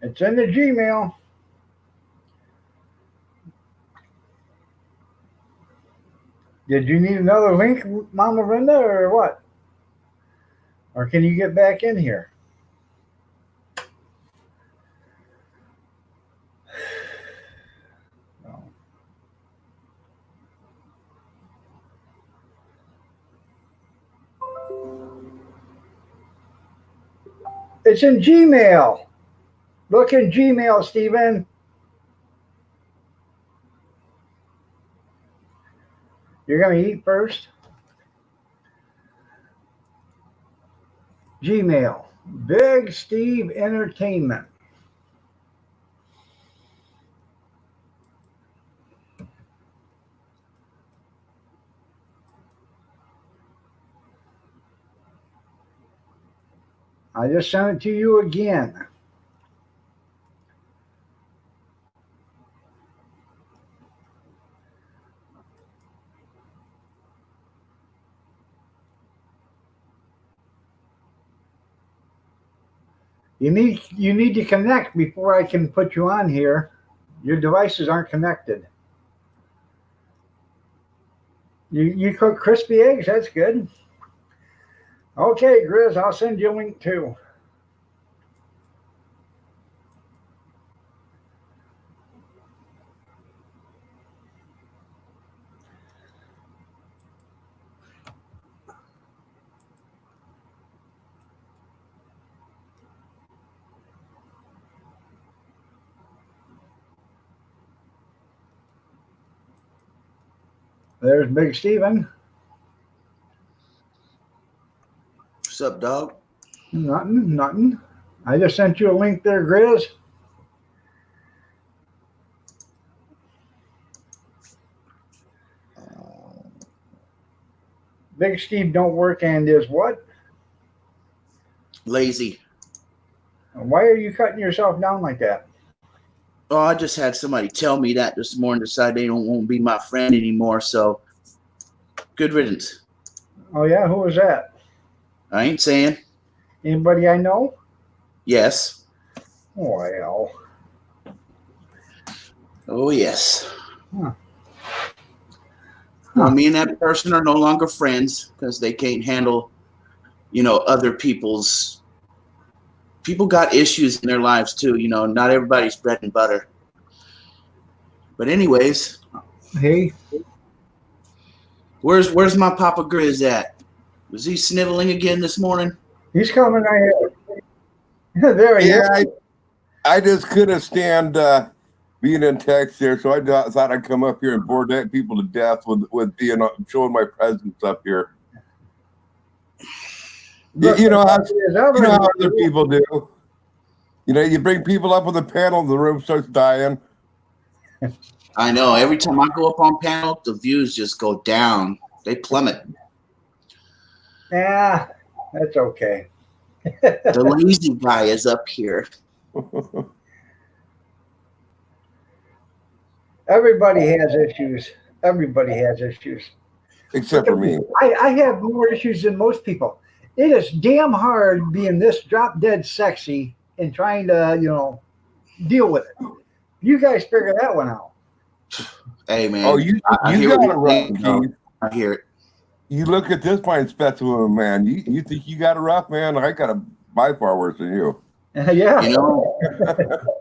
It's in the Gmail. Did you need another link, Mama Brenda, or what? Or can you get back in here? No. It's in Gmail. Look in Gmail, Stephen. You're going to eat first? Gmail. Big Steve Entertainment. I just sent it to you again. You need to connect before I can put you on here. Your devices aren't connected. You cook crispy eggs? That's good. Okay, Grizz, I'll send you a link too. There's Big Steven. What's up, dog? Nothing. I just sent you a link there, Grizz. Big Steve don't work and is what? Lazy. Why are you cutting yourself down like that? Oh, I just had somebody tell me that this morning, decide they won't be my friend anymore. So good riddance. Oh yeah, who was that? I ain't saying. Anybody I know? Yes. Well. Oh, yes. Huh. Well, me and that person are no longer friends because they can't handle, other people's. People got issues in their lives too. Not everybody's bread and butter. But anyways, Hey, where's my Papa Grizz at? Was he sniveling again this morning? he's coming right here. There he is. Yeah, I just couldn't stand being in text here, so I thought I'd come up here and bore people to death with showing my presence up here. Look, You know how how other people do. You bring people up on the panel, the room starts dying. I know. Every time I go up on panel, the views just go down. They plummet. Yeah, that's okay. The lazy guy is up here. Everybody has issues. Everybody has issues. Except for me. I have more issues than most people. It is damn hard being this drop dead sexy and trying to, deal with it. You guys figure that one out. Hey, man. Oh, you I hear got what it you're rough, saying, though. Keith. I hear it. You look at this fine specimen, man. You think you got it rough, man? I got it by far worse than you. Yeah.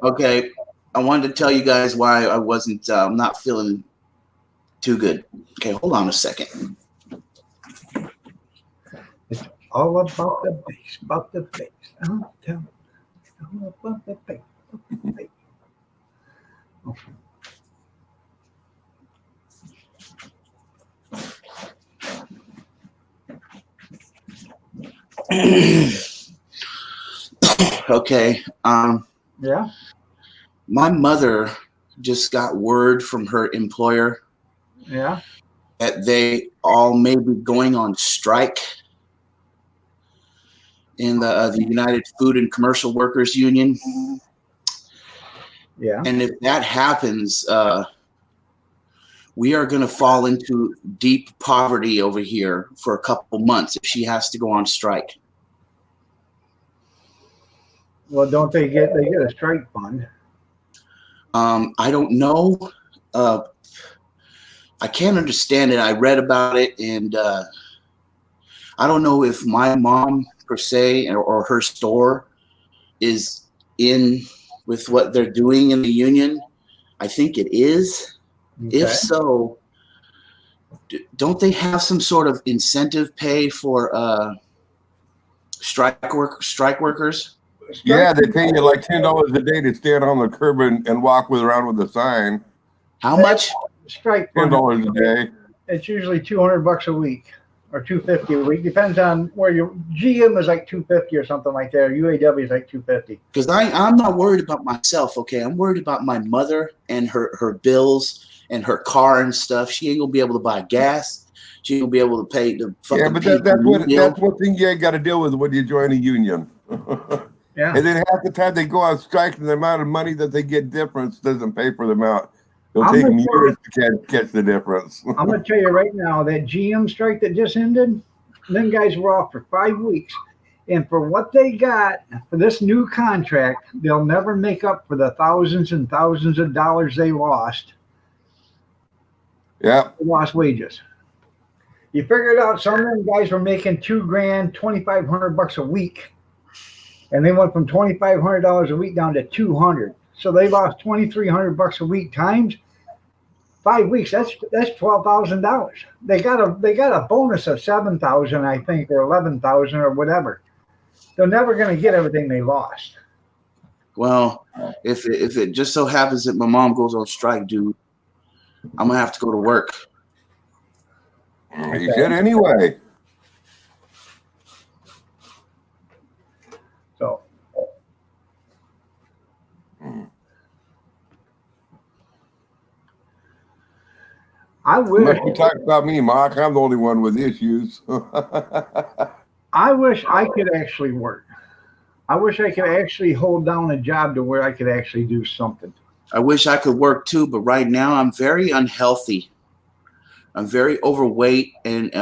Okay. I wanted to tell you guys why I wasn't not feeling too good. Okay, hold on a second. It's all about the bass, about the bass. All about the bass. Okay. Okay. Yeah. My mother just got word from her employer Yeah. that they all may be going on strike in the United Food and Commercial Workers Union. Yeah. And if that happens, we are going to fall into deep poverty over here for a couple months if she has to go on strike. Well, don't they get a strike fund? I don't know. I can't understand it. I read about it, and I don't know if my mom per se or her store is in with what they're doing in the union. I think it is. Okay. If so, don't they have some sort of incentive pay for strike workers? Yeah, they pay you like $10 a day to stand on the curb and walk around with a sign. How much? Strike fund. $10 a day. It's usually $200 a week or $250 a week. Depends on where you. GM is like $250 or something like that. Or UAW is like $250. Because I'm not worried about myself. Okay, I'm worried about my mother and her bills and her car and stuff. She ain't gonna be able to buy gas. She ain't gonna be able to pay the fucking. Yeah, but that's one thing you got to deal with when you join a union. Yeah. And then half the time they go on strike, and the amount of money that they get difference doesn't pay for the amount. It'll I'm take them gonna tell years to catch the difference. I'm going to tell you right now that GM strike that just ended, them guys were off for 5 weeks. And for what they got for this new contract, they'll never make up for the thousands and thousands of dollars they lost. Yeah. They lost wages. You figured out some of them guys were making $2,000, $2,500 a week. And they went from $2,500 a week down to $200. So they lost $2,300 a week times 5 weeks. That's $12,000. They got a bonus of $7,000, I think, or $11,000 or whatever. They're never going to get everything they lost. Well, if it just so happens that my mom goes on strike, dude, I'm gonna have to go to work. You should anyway. So I wish Unless you talk about me, Mark, I'm the only one with issues. I wish I could actually work. I wish I could actually hold down a job to where I could actually do something. I wish I could work too, but right now I'm very unhealthy. I'm very overweight and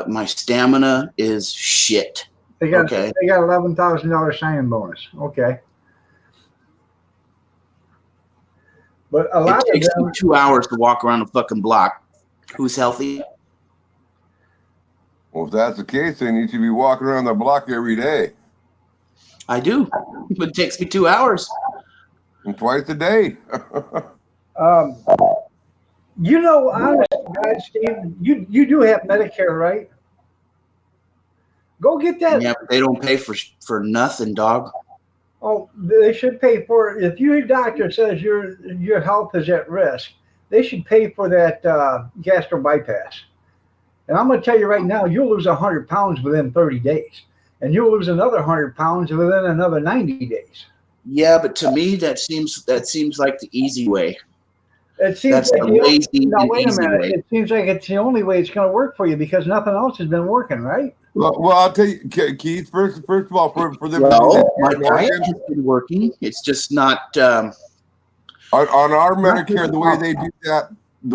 my stamina is shit. They got Okay. they got $11,000 signing bonus. Okay. But a It lot of takes them, me 2 hours to walk around the fucking block. Who's healthy? Well, if that's the case, then you should be walking around the block every day I do, but it takes me 2 hours. and twice a day. honest to God, Steve, you do have Medicare, right? Go get that. Yeah, but they don't pay for nothing, dog. Oh, they should pay for it. If your doctor says your health is at risk, they should pay for that gastro bypass. And I'm going to tell you right now, you'll lose 100 pounds within 30 days. And you'll lose another 100 pounds within another 90 days. Yeah, but to me that seems like the easy way. It seems That's like the lazy now, and wait a easy minute. way. It seems like it's the only way it's going to work for you because nothing else has been working, right? Well, I'll tell you, Keith. First of all, for them to do Well, that my here in diet Oregon, has been working. It's just not. on our Medicare, the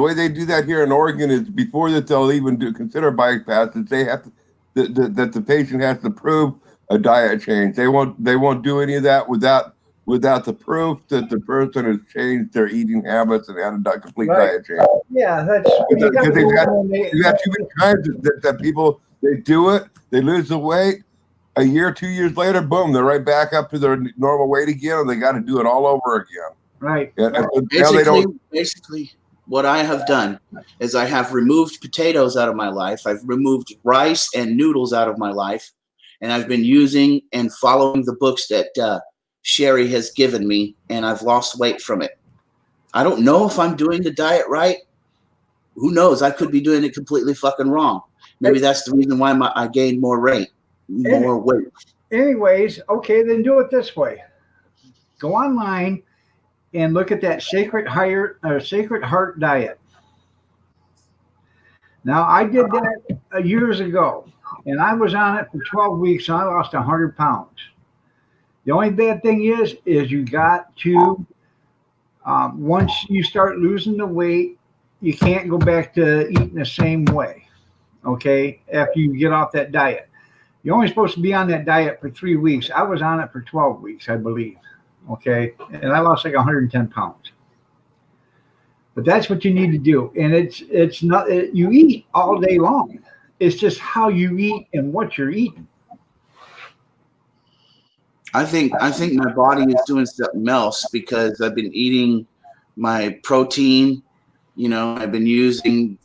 way they do that here in Oregon is before that they'll even consider bypasses, they have to, that the patient has to prove a diet change. They won't do any of that without the proof that the person has changed their eating habits and had a complete Right. diet change. Yeah, that's Because they've had too many times that people, they do it, they lose the weight, a year, 2 years later, boom, they're right back up to their normal weight again, and they got to do it all over again. right. And now they don't. Basically, what I have done is I have removed potatoes out of my life. I've removed rice and noodles out of my life, and I've been using and following the books that Sherry has given me, and I've lost weight from it. I don't know if I'm doing the diet right. Who knows? I could be doing it completely fucking wrong. Maybe that's the reason why I gained more weight. Anyways, okay, then do it this way. Go online and look at that Sacred Heart diet. Now, I did that years ago, and I was on it for 12 weeks, and I lost 100 pounds. The only bad thing is you got to, once you start losing the weight, you can't go back to eating the same way, okay, after you get off that diet. You're only supposed to be on that diet for 3 weeks. I was on it for 12 weeks, I believe. Okay. And I lost like 110 pounds. But that's what you need to do. And it's not, you eat all day long. It's just how you eat and what you're eating. I think my body is doing something else because I've been eating my protein. You know, I've been using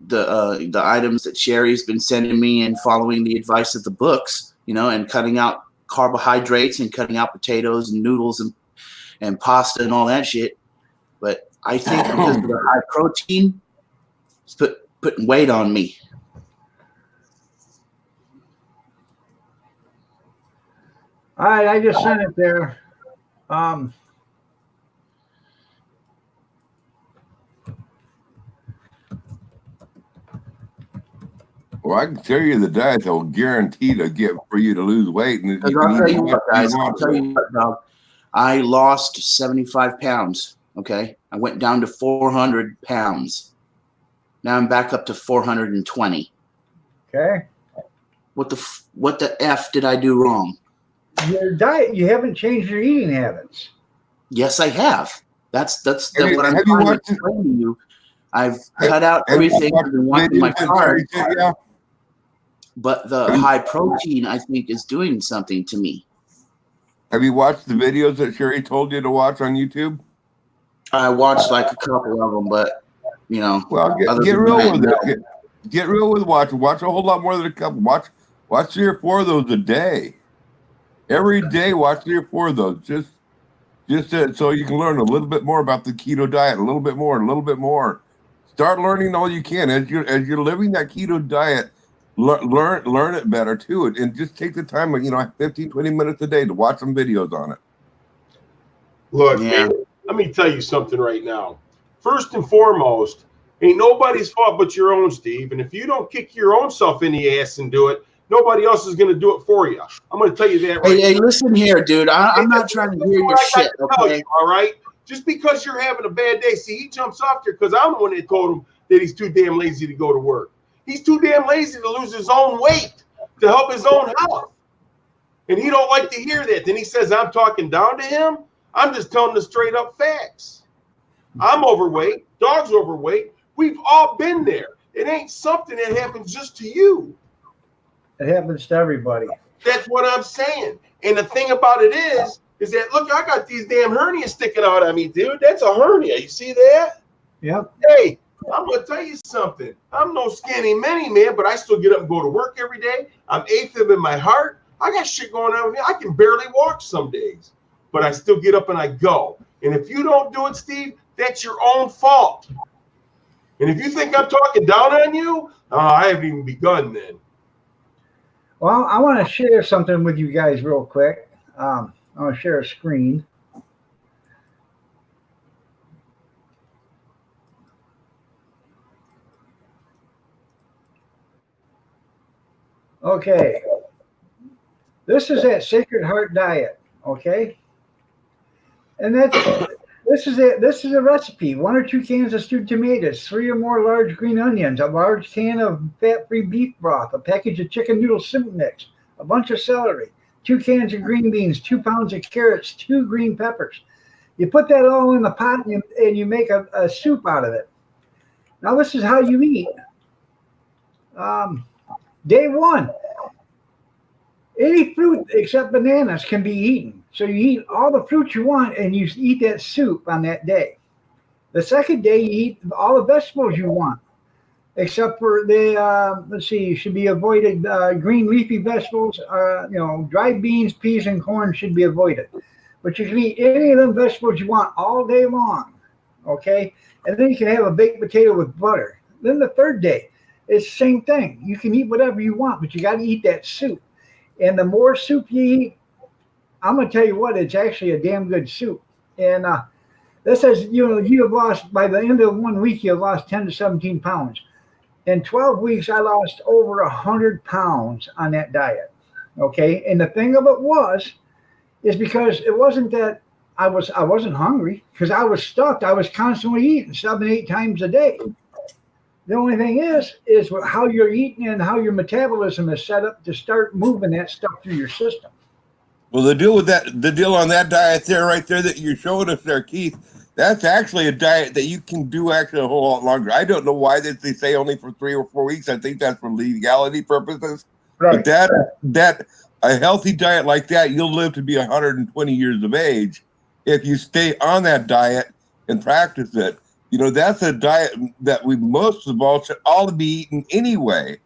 the items that Sherry's been sending me and following the advice of the books, you know, and cutting out carbohydrates and cutting out potatoes and noodles and pasta and all that shit. But I think because of the high protein, it's putting weight on me. All right, I just sent it there. Well, I can tell you the diet that will guarantee to get for you to lose weight. And I'll tell you what, guys. I'll tell you what, dog. I lost 75 pounds. Okay, I went down to 400 pounds. Now I'm back up to 420. Okay. What the F did I do wrong? Your diet, you haven't changed your eating habits. Yes, I have. That's what I'm have you trying to watched explain to you. I've cut out everything I've been wanting my carbs, but the high protein, I think, is doing something to me. Have you watched the videos that Sherry told you to watch on YouTube? I watched like a couple of them, but you know, Well, get real with it. Get real with watching. Watch a whole lot more than a couple. Watch 3 or 4 of those a day. Every day, watch 3 or 4 of those. Just so you can learn a little bit more about the keto diet, a little bit more. Start learning all you can as you're living that keto diet. Learn it better too, and just take the time, 15, 20 minutes a day to watch some videos on it. Look, man, let me tell you something right now. First and foremost, ain't nobody's fault but your own, Steve. And if you don't kick your own self in the ass and do it, nobody else is going to do it for you. I'm going to tell you that right now. Hey, listen here, dude. I'm not trying to hear your shit, okay? All right? Just because you're having a bad day. See, he jumps off there because I'm the one that told him that he's too damn lazy to go to work. He's too damn lazy to lose his own weight to help his own health. And he don't like to hear that. Then he says I'm talking down to him. I'm just telling the straight up facts. I'm overweight. Dog's overweight. We've all been there. It ain't something that happens just to you. It happens to everybody. That's what I'm saying. And the thing about it is that, look, I got these damn hernias sticking out on me, dude. That's a hernia. You see that? Yep. Hey, I'm going to tell you something. I'm no skinny mini, man, but I still get up and go to work every day. I'm AFib in my heart. I got shit going on with me. I can barely walk some days, but I still get up and I go. And if you don't do it, Steve, that's your own fault. And if you think I'm talking down on you, I haven't even begun then. Well, I want to share something with you guys real quick. I want to share a screen. Okay. This is that Sacred Heart diet, okay? And this is it. This is a recipe. 1 or 2 cans of stewed tomatoes, 3 or more large green onions, a large can of fat-free beef broth, a package of chicken noodle soup mix, a bunch of celery, 2 cans of green beans, 2 pounds of carrots, 2 green peppers. You put that all in the pot and you make a soup out of it. Now this is how you eat. Day 1, any fruit except bananas can be eaten. So you eat all the fruit you want and you eat that soup on that day. The second day, you eat all the vegetables you want, except for you should be avoided green leafy vegetables. Dried beans, peas, and corn should be avoided. But you can eat any of them vegetables you want all day long, okay? And then you can have a baked potato with butter. Then the third day, it's the same thing. You can eat whatever you want, but you got to eat that soup. And the more soup you eat, I'm going to tell you what, it's actually a damn good soup. And this says, you have lost, by the end of 1 week, you have lost 10 to 17 pounds. In 12 weeks, I lost over 100 pounds on that diet. Okay. And the thing of it is because it wasn't that I wasn't hungry, because I was stuffed. I was constantly eating 7, 8 times a day. The only thing is how you're eating and how your metabolism is set up to start moving that stuff through your system. Well, the deal on that diet there, right there, that you're showing us there, Keith, that's actually a diet that you can do actually a whole lot longer. I don't know why they say only for 3 or 4 weeks. I think that's for legality purposes. Right. But that a healthy diet like that, you'll live to be 120 years of age if you stay on that diet and practice it. You know, that's a diet that we most of all should all be eating anyway.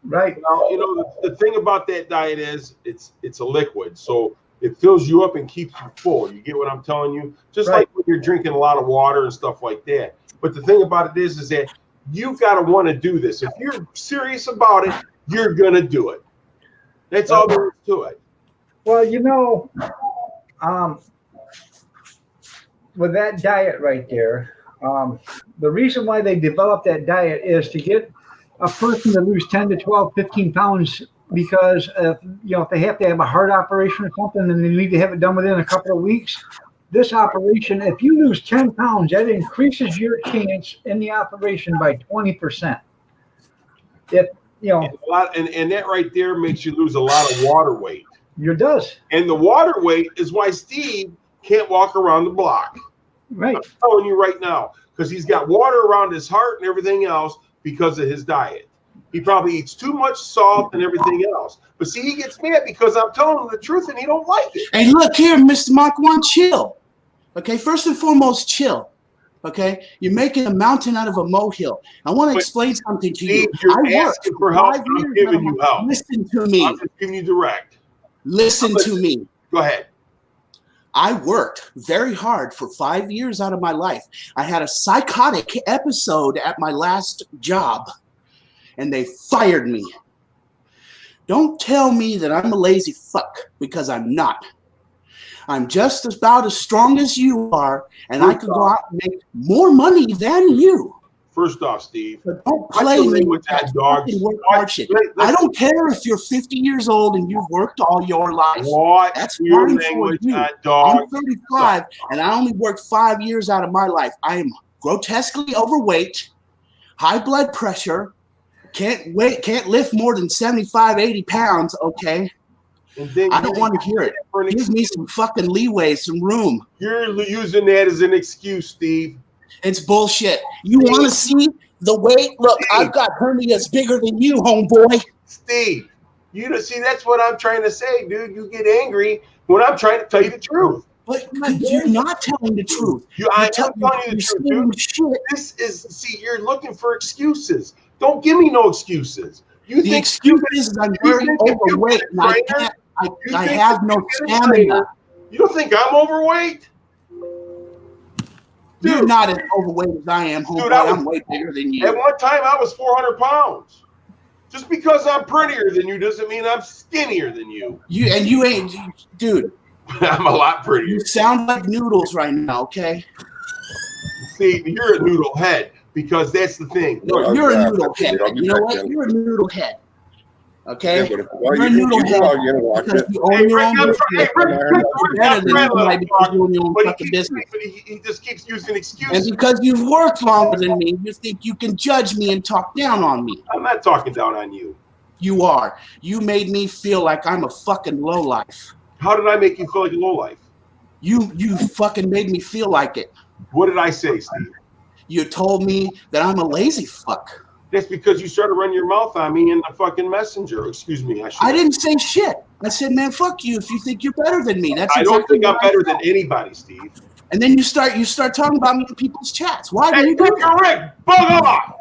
Right. Now, you know, the thing about that diet is it's a liquid, so it fills you up and keeps you full. You get what I'm telling you? Just Right. like when you're drinking a lot of water and stuff like that. But the thing about it is that you've got to want to do this. If you're serious about it, you're gonna do it. That's all there is to it. Well, you know, with that diet right there, the reason why they developed that diet is to get a person to lose 10 to 12, 15 pounds because if they have to have a heart operation or something and they need to have it done within a couple of weeks, this operation, if you lose 10 pounds, that increases your chance in the operation by 20%. If And that right there makes you lose a lot of water weight. it does. And the water weight is why Steve can't walk around the block. Right. I'm telling you right now, because he's got water around his heart and everything else because of his diet. He probably eats too much salt and everything else. But see, he gets mad because I'm telling him the truth and he don't like it. Hey, look here, Mr. Mach 1, chill. Okay, first and foremost, chill. Okay, you're making a mountain out of a molehill. I want to explain something to you. Steve, you're asking for help. 5 I'm years giving now. you help. Listen to me. I'm just giving you direct. Listen to me. Go ahead. I worked very hard for 5 years out of my life. I had a psychotic episode at my last job, and they fired me. Don't tell me that I'm a lazy fuck, because I'm not. I'm just about as strong as you are, and I could go out and make more money than you. First off, Steve, But don't watch play your me language with that on dogs. fucking work hard shit. I don't care if you're 50 years old and you've worked all your life. Watch That's your fine for language you. on I'm dogs. 35, and I only worked 5 years out of my life. I am grotesquely overweight, high blood pressure, can't lift more than 75, 80 pounds, okay? And then I don't want to hear it. for an Give me some fucking leeway, some room. You're using that as an excuse, Steve. It's bullshit. You want to see the weight? Look, I've got hernias bigger than you, homeboy. Steve, see, that's what I'm trying to say, dude. You get angry when I'm trying to tell you the truth. But you're not telling the truth. I'm telling you the truth, dude. Shit. You're looking for excuses. Don't give me no excuses. The excuse is I'm very overweight and I have no stamina. You don't think I'm overweight? You're Dude, not as overweight as I am, homeboy. I'm way bigger than you. at one time, I was 400 pounds. Just because I'm prettier than you doesn't mean I'm skinnier than you. You ain't, dude. I'm a lot prettier. You sound like noodles right now, okay? See, you're a noodle head because that's the thing. No, you're a noodle head. You know what? You're a noodle head. Okay? You're a noodle head. Because you own your own business. You're better than somebody because you own your own fucking business. But he just keeps using And excuses. because you've worked longer than me, you think you can judge me and talk down on me. I'm not talking down on you. You are. You made me feel like I'm a fucking lowlife. How did I make you feel like a lowlife? You fucking made me feel like it. What did I say, Steve? You told me that I'm a lazy fuck. That's because you started running your mouth on me in the fucking messenger. Excuse me. I didn't say shit. I said, man, fuck you if you think you're better than me. That's I don't exactly think I'm what I better said. than anybody, Steve. And then you start talking about me in people's chats. Why do Hey, you do Rick, that? Rick, bug off!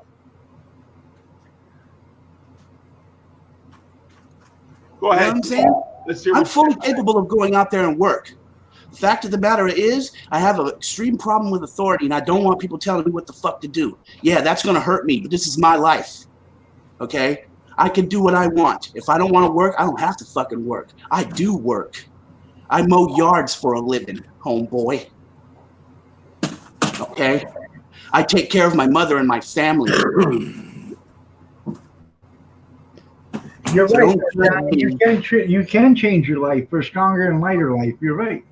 Go You know ahead. what I'm saying? Let's hear I'm what fully capable of going out there and work. The fact of the matter is, I have an extreme problem with authority, and I don't want people telling me what the fuck to do. Yeah, that's going to hurt me, but this is my life. Okay? I can do what I want. If I don't want to work, I don't have to fucking work. I do work. I mow yards for a living, homeboy. Okay? I take care of my mother and my family. You're So right. don't John. You can change your life for a stronger and lighter life. You're right.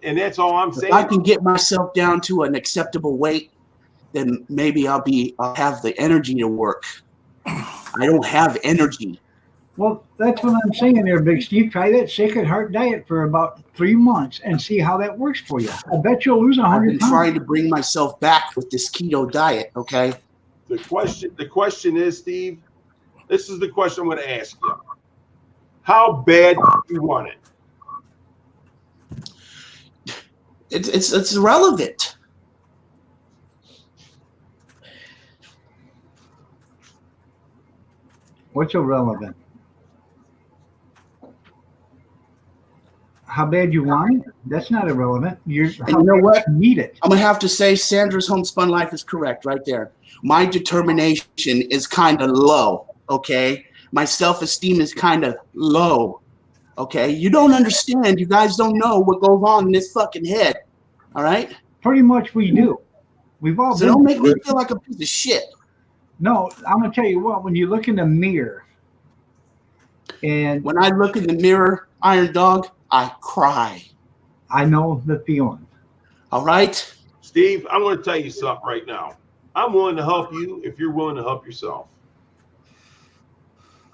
and that's all I'm If saying. I can get myself down to an acceptable weight, then maybe I'll have the energy to work. I don't have energy. Well, that's what I'm saying there, Big Steve. Try that Sacred Heart diet for about 3 months and see how that works for you. I bet you'll lose I've 100 been pounds. trying to bring myself back with this keto diet, okay? The question is, Steve, this is the question I'm going to ask you. How bad do you want it? It's irrelevant. What's irrelevant? How bad you want it? That's not irrelevant. You know what? You need it. I'm gonna have to say Sandra's homespun life is correct right there. My determination is kind of low, okay? My self-esteem is kind of low, okay? You don't understand. You guys don't know what goes on in this fucking head, all right? Pretty much we do. We've all So been don't make me through it. feel like a piece of shit. No, I'm gonna tell you what. When you look in the mirror, and When I look in the mirror, Iron Dog, I cry, I know the feeling. all right? Steve, I'm going to tell you something right now. I'm willing to help you if you're willing to help yourself.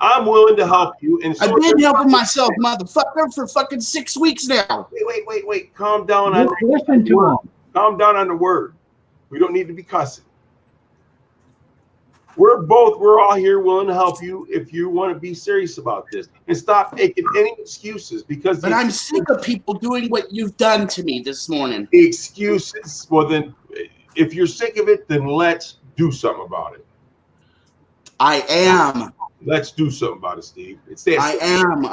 I'm willing to help you. And so I've been helping myself, motherfucker, for fucking 6 weeks now. Wait. Calm down on Listen to him. Calm down on the word. We don't need to be cussing. We're all here willing to help you if you want to be serious about this and stop making any excuses because But I'm sick of people doing what you've done to me this morning. excuses. Well, then, if you're sick of it, then let's do something about it. I am. Let's do something about it, Steve. It's that I am.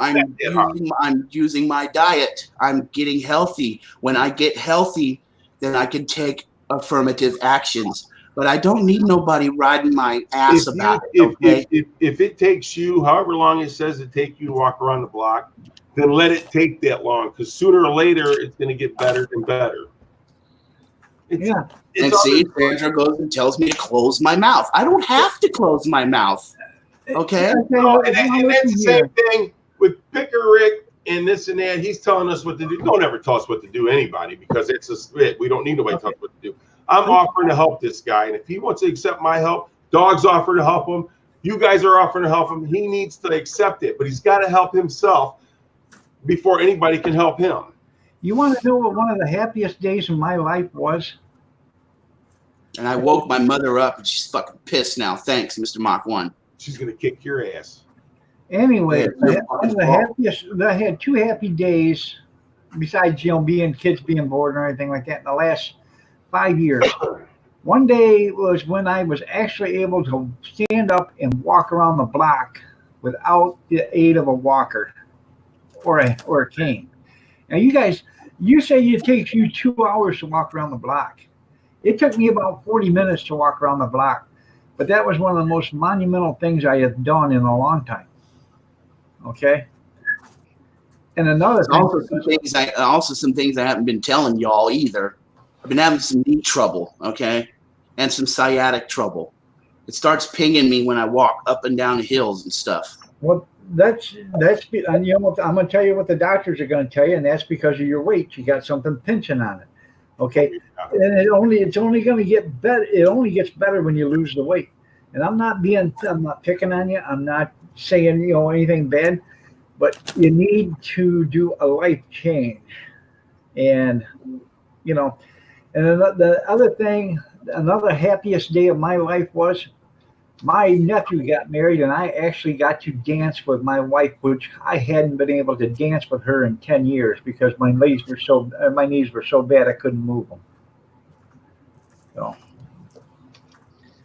I'm using my diet. I'm getting healthy. When I get healthy, then I can take affirmative actions. But I don't need nobody riding my ass about it. Okay? If it takes you however long it says it take you to walk around the block, then let it take that long because sooner or later it's going to get better and better. Yeah. And see, Sandra goes and tells me to close my mouth. I don't have to close my mouth. Okay? And that's the same thing with Picker Rick and this and that. He's telling us what to do. Don't ever tell us what to do, anybody, because it's a split. We don't need nobody to tell us what to do. I'm offering to help this guy, and if he wants to accept my help, Dog's offering to help him. You guys are offering to help him. He needs to accept it, but he's got to help himself before anybody can help him. You want to know what one of the happiest days of my life was? And I woke my mother up, and she's fucking pissed now. Thanks, Mr. Mach 1. She's going to kick your ass. Anyway, Yeah, one of the happiest. I had 2 happy days, besides being kids being bored or anything like that, in the last 5 years. One day was when I was actually able to stand up and walk around the block without the aid of a walker or a cane. Now, you guys, you say it takes you 2 hours to walk around the block. It took me about 40 minutes to walk around the block, but that was one of the most monumental things I have done in a long time. Okay. And another thing, Also some things I haven't been telling y'all either. I've been having some knee trouble, okay, and some sciatic trouble. It starts pinging me when I walk up and down the hills and stuff. well, that's and you know what, I'm going to tell you what the doctors are going to tell you, and that's because of your weight. You got something pinching on it. Okay, and it's only going to get better. It only gets better when you lose the weight. And I'm not picking on you. I'm not saying anything bad, but you need to do a life change. And and the other thing, another happiest day of my life was my nephew got married, and I actually got to dance with my wife, which I hadn't been able to dance with her in 10 years because my knees were so bad I couldn't move them. So.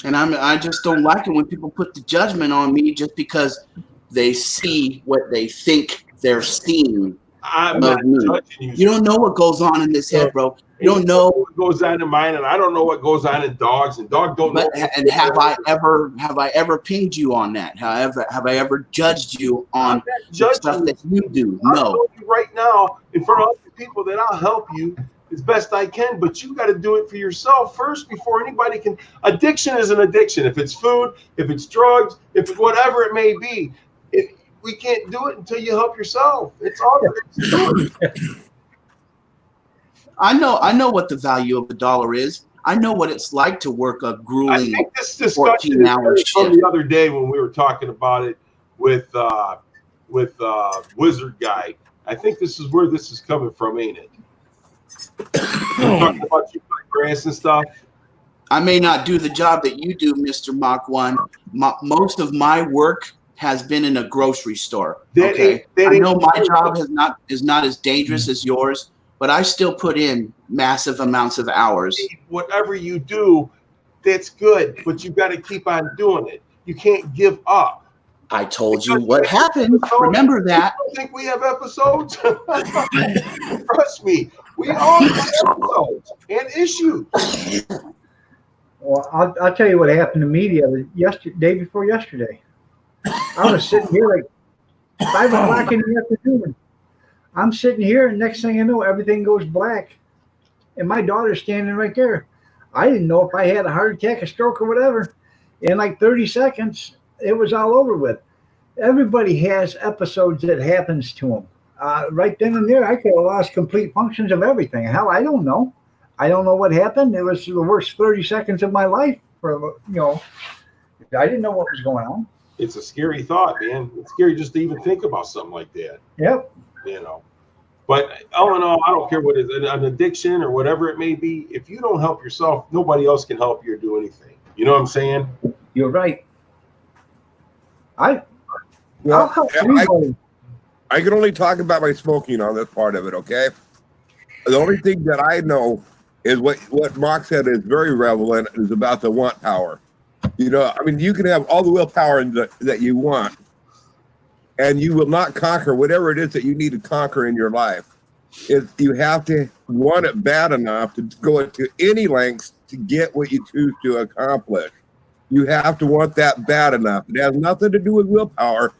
And I just don't like it when people put the judgment on me just because they see what they think they're seeing. I'm not judging you. You don't know what goes on in this head, bro. You don't know what goes on in mine, and I don't know what goes on in Dogs, and Dog don't know. And have I ever pinged you on that? Have I ever judged you on the stuff that you do? No. I'm telling you right now, in front of other people, that I'll help you as best I can, but you got to do it for yourself first before anybody can. Addiction is an addiction. If it's food, if it's drugs, if it's whatever it may be, we can't do it until you help yourself. It's all there is to it. I know what the value of $1 is. I know what it's like to work a I grueling think this discussion is 14-hour from shift. the other day when we were talking about it with Wizard Guy. I think this is where this is coming from, ain't it? We're talking about you cutting grass and stuff. I may not do the job that you do, Mr. Mach 1. Most of my work has been in a grocery store. That Okay, ain't- I know my job is not as dangerous as yours, but I still put in massive amounts of hours. Whatever you do, that's good, but you got to keep on doing it. You can't give up. I told you what happened. Remember that. I don't think we have episodes. Trust me, we all have episodes and issues. Well, I'll tell you what happened to me day before yesterday. I was sitting here like 5 o'clock in the afternoon. I'm sitting here, and next thing I know, everything goes black. And my daughter's standing right there. I didn't know if I had a heart attack, a stroke, or whatever. In like 30 seconds, it was all over with. Everybody has episodes that happens to them. Right then and there, I could have lost complete functions of everything. Hell, I don't know. I don't know what happened. It was the worst 30 seconds of my life. I didn't know what was going on. It's a scary thought, man. It's scary just to even think about something like that. Yep. You know. But all in all, I don't care what it is, an addiction or whatever it may be. If you don't help yourself, nobody else can help you or do anything. You know what I'm saying? You're right. I'll Well, help anybody. I can only talk about my smoking on this part of it, okay? The only thing that I know is what Mark said is very relevant is about the want power. You know, I mean, you can have all the willpower that you want, and you will not conquer whatever it is that you need to conquer in your life. You have to want it bad enough to go to any lengths to get what you choose to accomplish. You have to want that bad enough. It has nothing to do with willpower.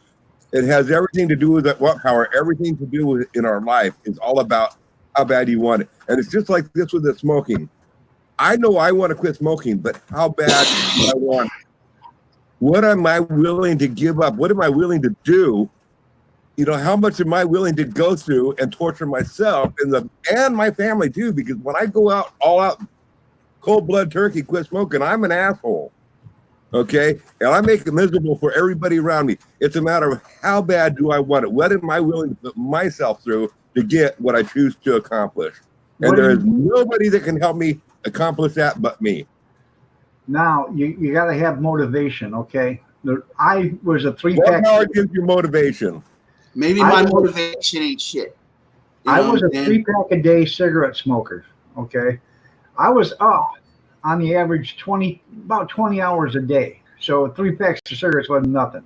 It has everything to do with that want power. Everything to do with in our life is all about how bad you want it. And it's just like this with the smoking. I know I want to quit smoking, but how bad do I want it? What am I willing to give up? What am I willing to do? You know, how much am I willing to go through and torture myself and my family too? Because when I go out all out cold blood turkey, quit smoking, I'm an asshole. Okay, and I make it miserable for everybody around me. It's a matter of how bad do I want it? What am I willing to put myself through to get what I choose to accomplish? And there is nobody that can help me accomplish that but me. Now, you got to have motivation, okay? I was a What three-pack. power gives you motivation? Maybe my motivation ain't shit. You I know was what a I'm saying? 3-pack a day cigarette smoker, okay? I was up on the average about 20 hours a day. So 3 packs of cigarettes wasn't nothing.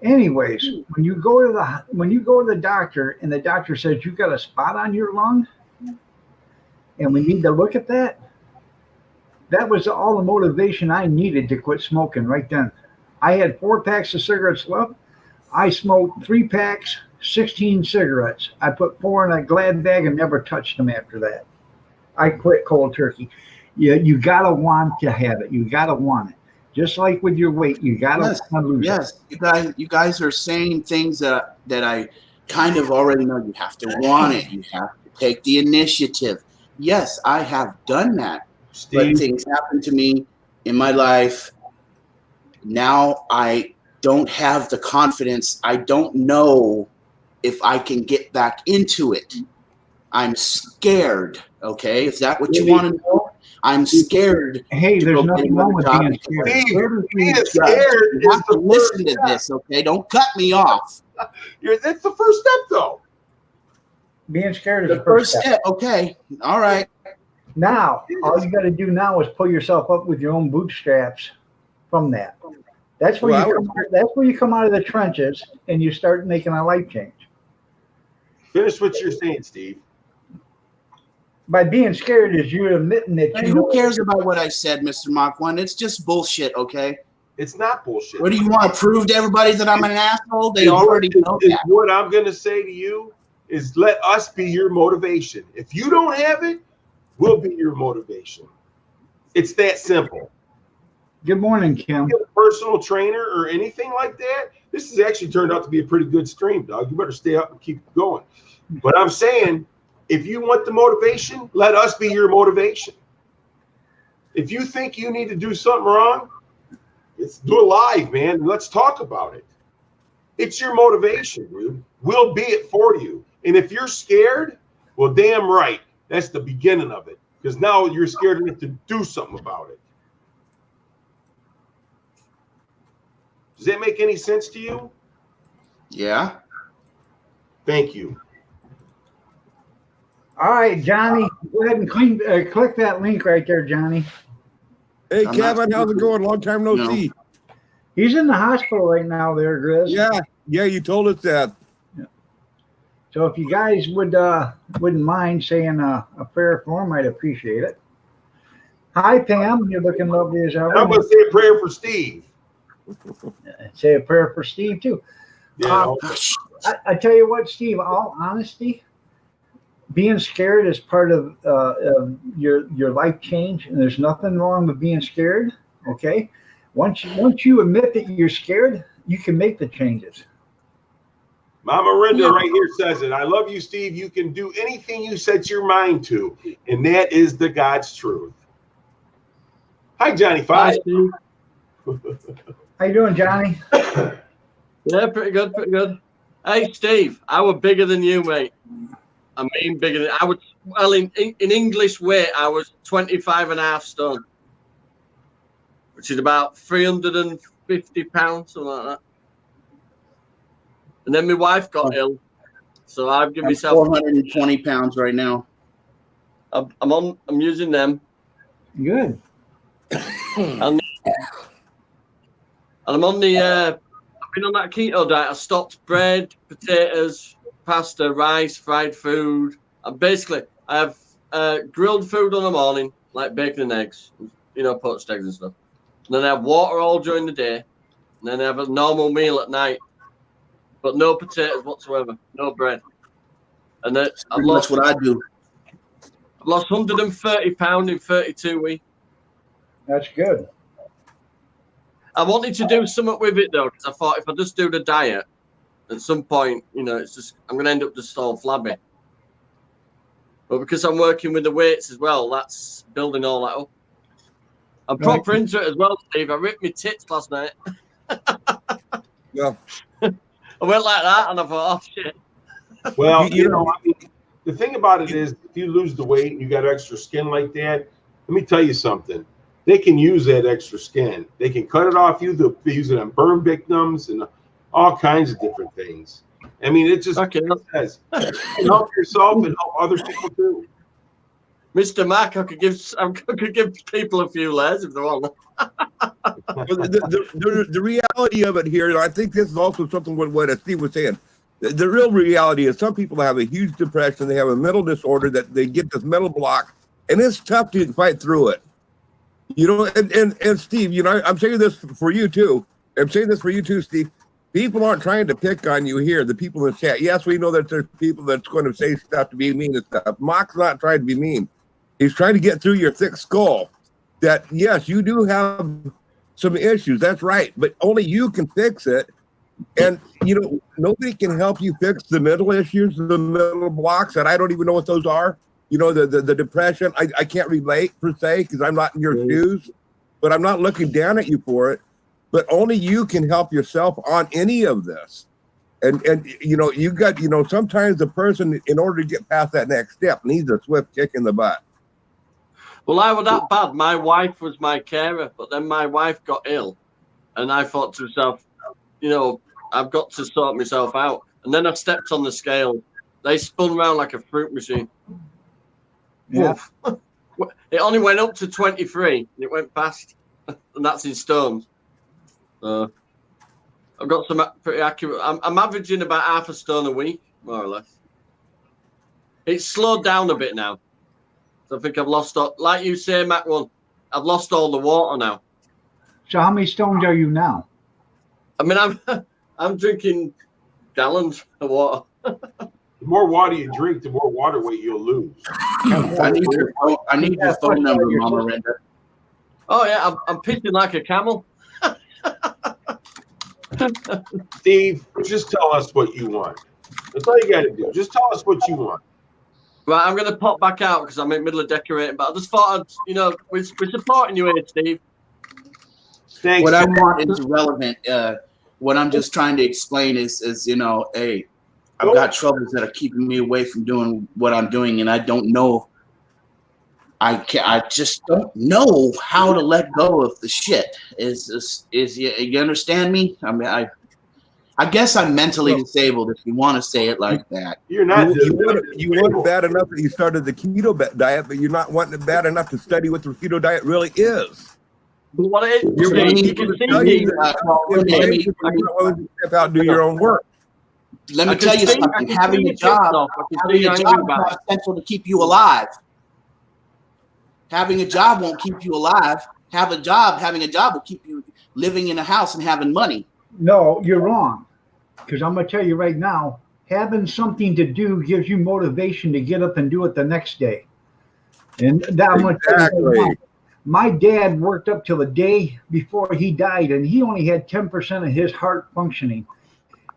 Anyways, when you go to the doctor and the doctor says you got a spot on your lung and we need to look at that, that was all the motivation I needed to quit smoking right then. I had 4 packs of cigarettes left. I smoked 3 packs, 16 cigarettes. I put 4 in a Glad bag and never touched them after that. I quit cold turkey. You gotta want to have it. You gotta want it. Just like with your weight, you gotta want to lose it. Yes, you guys are saying things that I kind of already know. You have to want it. You have to take the initiative. Yes, I have done that. But Steve, things happen to me in my life. Now I don't have the confidence. I don't know if I can get back into it. I'm scared. Okay, is that what you want to know? I'm scared. Hey, to there's go nothing get wrong with another being job. scared. Steve, being You scared have is to the listen first to this, okay? Don't cut me off. That's the first step, though. Being scared is The the first step. step, okay. All right. Now, all you got to do now is pull yourself up with your own bootstraps from that. That's where that's where you come out of the trenches and you start making a life change. Finish what you're saying, Steve. By being scared is you admitting that Hey, you who know cares about what I said, Mr. Mach 1? It's just bullshit, okay? It's not bullshit. What do you want to prove to everybody that I'm an asshole? They Is already what- know is that. What I'm going to say to you is let us be your motivation. If you don't have it, we'll be your motivation. It's that simple. Good morning, Kim. Get a personal trainer or anything like that. This has actually turned out to be a pretty good stream, dog. You better stay up and keep going. But I'm saying, if you want the motivation, let us be your motivation. If you think you need to do something wrong, let's do it live, man. Let's talk about it. It's your motivation, dude. We'll be it for you. And if you're scared, well, damn right. That's the beginning of it. Because now you're scared enough to do something about it. Does that make any sense to you? Yeah. Thank you. All right, Johnny, go ahead and click that link right there, Johnny. Hey, I'm Kevin, not- how's it going? Long time no No. see. He's in the hospital right now there, Grizz. Yeah, you told us that. So if you guys wouldn't mind saying a prayer for him, I'd appreciate it. Hi, Pam. You're looking lovely as ever. And I'm going to say a prayer for Steve. Say a prayer for Steve, too. Yeah. I tell you what, Steve, all honesty, being scared is part of your life change, and there's nothing wrong with being scared, okay? Once you admit that you're scared, you can make the changes. Mama Rinda right here says it. I love you, Steve. You can do anything you set your mind to, and that is the God's truth. Hi, Johnny Hi, Five. Steve. How you doing, Johnny? Yeah, pretty good, pretty good. Hey, Steve, I was bigger than you, mate. I mean, bigger than I was. Well, in English weight, I was 25.5 stone, which is about 350 pounds, something like that. And then my wife got ill, so I've given I'm myself. 420 pounds right now. I'm using them, Good. and I'm on the. I've been on that keto diet. I stopped bread, potatoes, pasta, rice, fried food. And basically, I have grilled food in the morning, like bacon and eggs, poached eggs and stuff. And then I have water all during the day. And then I have a normal meal at night, but no potatoes whatsoever, no bread. And then I've Pretty much lost, what I do. I've lost 130 pounds in 32 weeks. That's good. I wanted to do something with it though, because I thought if I just do the diet, at some point, it's just I'm gonna end up just all flabby. But because I'm working with the weights as well, that's building all that up. I'm proper into it as well, Steve. I ripped my tits last night. Yeah. I went like that, and I thought, oh shit. Well, I mean, the thing about it is, if you lose the weight and you got extra skin like that, let me tell you something. They can use that extra skin. They can cut it off you. They use it on burn victims and all kinds of different things. I mean, it just says help yourself and help other people too. Mr. Mac, I could give people a few layers if they want. The reality of it here, and I think this is also something what Steve was saying. The real reality is some people have a huge depression. They have a mental disorder that they get this mental block, and it's tough to fight through it. And Steve, I'm saying this for you too. I'm saying this for you too, Steve. People aren't trying to pick on you here. The people in the chat. Yes, we know that there's people that's going to say stuff to be mean and stuff. Mock's not trying to be mean. He's trying to get through your thick skull. That yes, you do have some issues. That's right, but only you can fix it. And nobody can help you fix the mental issues, the mental blocks, and I don't even know what those are. The depression. I can't relate per se because I'm not in your shoes, but I'm not looking down at you for it. But only you can help yourself on any of this. And you got sometimes the person, in order to get past that next step, needs a swift kick in the butt. Well, I was that bad. My wife was my carer, but then my wife got ill, and I thought to myself, I've got to sort myself out. And then I stepped on the scale. They spun around like a fruit machine. Yeah. It only went up to 23, and it went past, and that's in stones. So I've got some pretty accurate. I'm averaging about half a stone a week, more or less. It's slowed down a bit now. So I think I've lost, like you say, Mac one, I've lost all the water now. So how many stones are you now? I mean, I'm drinking gallons of water. The more water you drink, the more water weight you'll lose. I need your phone number, Mama Renda. Oh yeah, I'm pissing like a camel. Steve, just tell us what you want. That's all you got to do. Just tell us what you want. Right, I'm going to pop back out because I'm in the middle of decorating, but I just thought, we're supporting you here, Steve. Thanks. What I want is irrelevant. What I'm just trying to explain is hey, I've got troubles that are keeping me away from doing what I'm doing, and I don't know. I just don't know how to let go of the shit. Is you understand me? I mean, I guess I'm mentally disabled, if you want to say it like that. You're not. You want it bad enough that you started the keto diet, but you're not wanting it bad enough to study what the keto diet really is. But what it is, You're Steve, wanting you people can to tell see you me. that you're not willing to step out and do your own work. Let me I can tell you see- something. I can Having see a your job, tits off. I can having see a your job angry is back. not essential to keep you alive. Having a job won't keep you alive. Having a job will keep you living in a house and having money. No, you're wrong. Because I'm going to tell you right now, having something to do gives you motivation to get up and do it the next day. And that I'm going to tell you right now, my dad worked up till the day before he died, and he only had 10% of his heart functioning.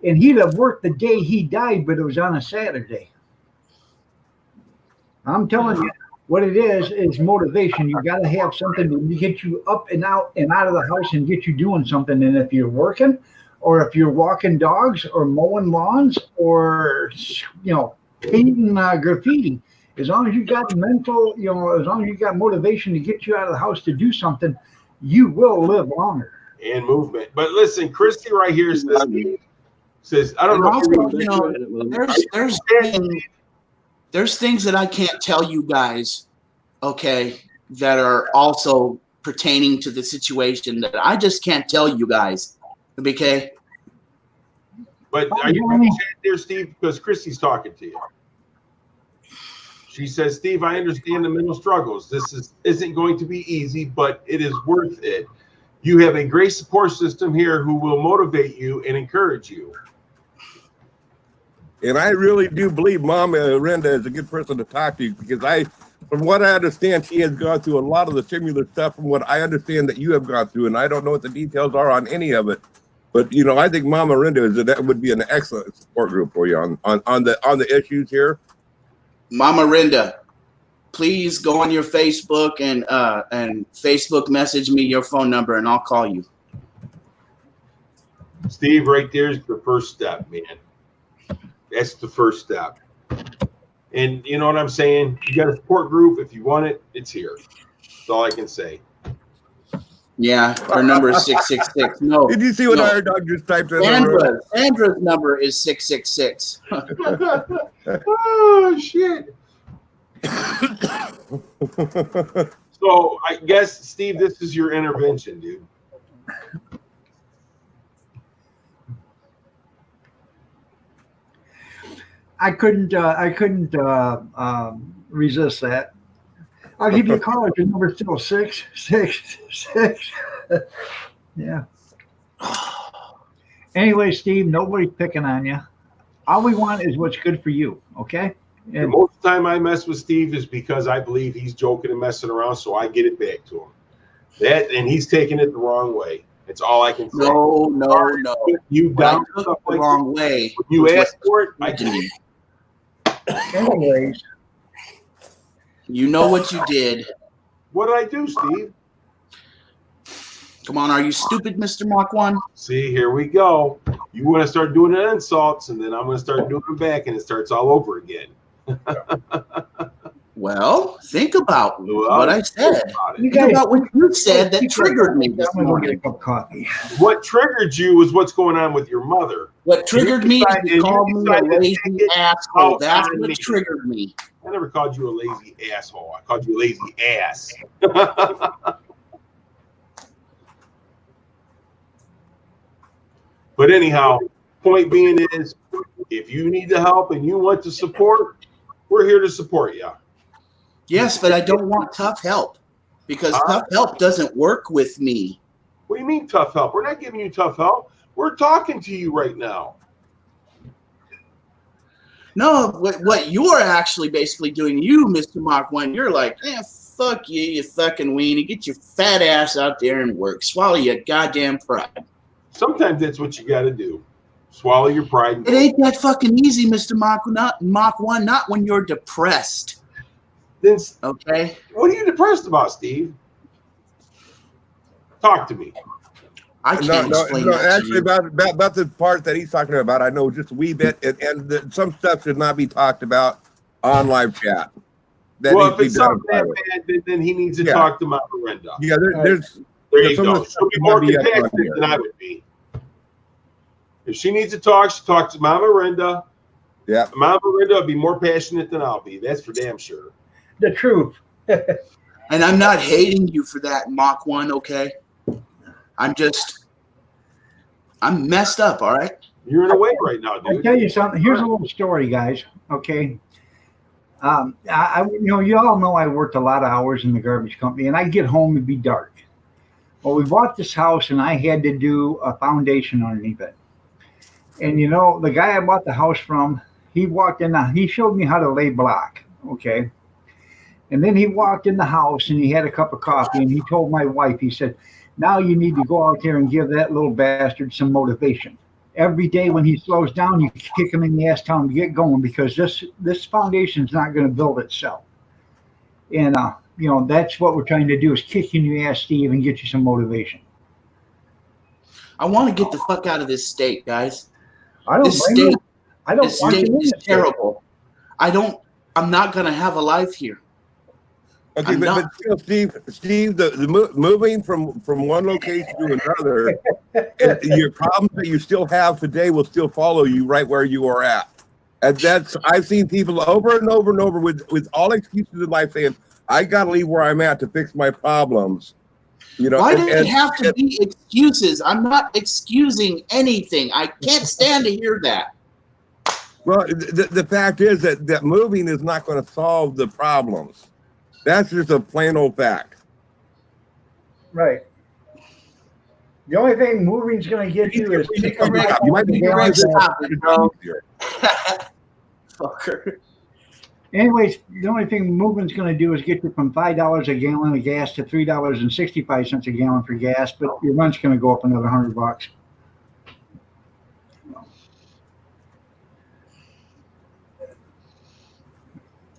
And he'd have worked the day he died, but it was on a Saturday. I'm telling you, what it is motivation. You got to have something to get you up and out of the house and get you doing something. And if you're working, or if you're walking dogs, or mowing lawns, or painting graffiti, as long as you got mental, as long as you got motivation to get you out of the house to do something, you will live longer. And movement. But listen, Christy right here says I don't And know. also, there's things that I can't tell you guys, okay, that are also pertaining to the situation that I just can't tell you guys, okay? But are you in the chat there, Steve? Because Christy's talking to you. She says, Steve, I understand the mental struggles. This isn't going to be easy, but it is worth it. You have a great support system here who will motivate you and encourage you. And I really do believe Mama Renda is a good person to talk to, because from what I understand, she has gone through a lot of the similar stuff from what I understand that you have gone through, and I don't know what the details are on any of it. But I think Mama Renda that would be an excellent support group for you on the issues here. Mama Renda, please go on your Facebook and Facebook message me your phone number, and I'll call you. Steve, right there is the first step, man. That's the first step. And you know what I'm saying? You got a support group. If you want it, it's here. That's all I can say. Yeah, her number is 666. No. Did you see what our dog just typed in? Sandra's number is 666. Oh, shit. So I guess, Steve, this is your intervention, dude. I couldn't resist that. I'll give you a call if your number's still 666. Yeah. Anyway, Steve, nobody's picking on you. All we want is what's good for you, okay? And most of the time I mess with Steve is because I believe he's joking and messing around, so I get it back to him. And he's taking it the wrong way. That's all I can say. No. You down the wrong way. When you ask for it, I can. Anyways, you know what you did. What did I do, Steve? Come on, are you stupid, Mr. Mach 1? See, here we go. You want to start doing the insults, and then I'm going to start doing them back, and it starts all over again. Well, think about what I said. you Think about what you said that triggered me this I'm gonna morning. get a cup of coffee. What triggered you was what's going on with your mother. What triggered me is decided- you called you me a decided to lazy take it asshole. out That's on what me. triggered me. I never called you a lazy asshole. I called you a lazy ass. But anyhow, point being is, if you need the help and you want the support, we're here to support you. Yes, but I don't want tough help because tough help doesn't work with me. What do you mean tough help? We're not giving you tough help. We're talking to you right now. No, what you're actually basically doing, you, Mr. Mach 1, you're like, fuck you, you fucking weenie. Get your fat ass out there and work. Swallow your goddamn pride. Sometimes that's what you got to do. Swallow your pride. And It ain't that fucking easy, Mr. Mach 1, not when you're depressed. then Okay? what are you depressed about, Steve? Talk to me. I can't explain that actually, to you. about the part that he's talking about, I know just a wee bit, and some stuff should not be talked about on live chat. That Well, needs if to be it's done something that private. bad, then he needs to Yeah. talk to Mama Brenda. Yeah, there's There you some of go. the stuff She'll be should more not be up on compassionate here. than I would be. If she needs to talk, she talks to Mama Brenda. Yeah. Mama Brenda will be more passionate than I'll be. That's for damn sure. The truth. And I'm not hating you for that, Mach 1, okay? I'm messed up, all right? You're in a way right now, I'll dude. tell you something. Here's a little story, guys. Okay. You all know I worked a lot of hours in the garbage company, and I get home and be dark. Well, we bought this house, and I had to do a foundation underneath it. And the guy I bought the house from, he walked in. He showed me how to lay block. Okay. And then he walked in the house, and he had a cup of coffee, and he told my wife, he said, "Now you need to go out there and give that little bastard some motivation. Every day when he slows down, you kick him in the ass, tell him to get going, because this foundation is not going to build itself." And that's what we're trying to do, is kick you in the ass, Steve, and get you some motivation. I want to get the fuck out of this state, guys. I don't This blame state, you. I don't this want state you in is this state. terrible. I'm not going to have a life here. Okay, I'm but not- still, Steve, the moving from one location to another, your problems that you still have today will still follow you right where you are at. And I've seen people over and over and over with all excuses in life saying, "I got to leave where I'm at to fix my problems." Why does it have to be excuses? I'm not excusing anything. I can't stand to hear that. Well, the fact is that moving is not going to solve the problems. That's just a plain old fact. Right. The only thing moving's going to get you is You might be Rick, stop it, bro. easier. Fucker. Anyways, the only thing moving's going to do is get you from $5 a gallon of gas to $3.65 a gallon for gas, but your rent's going to go up another $100.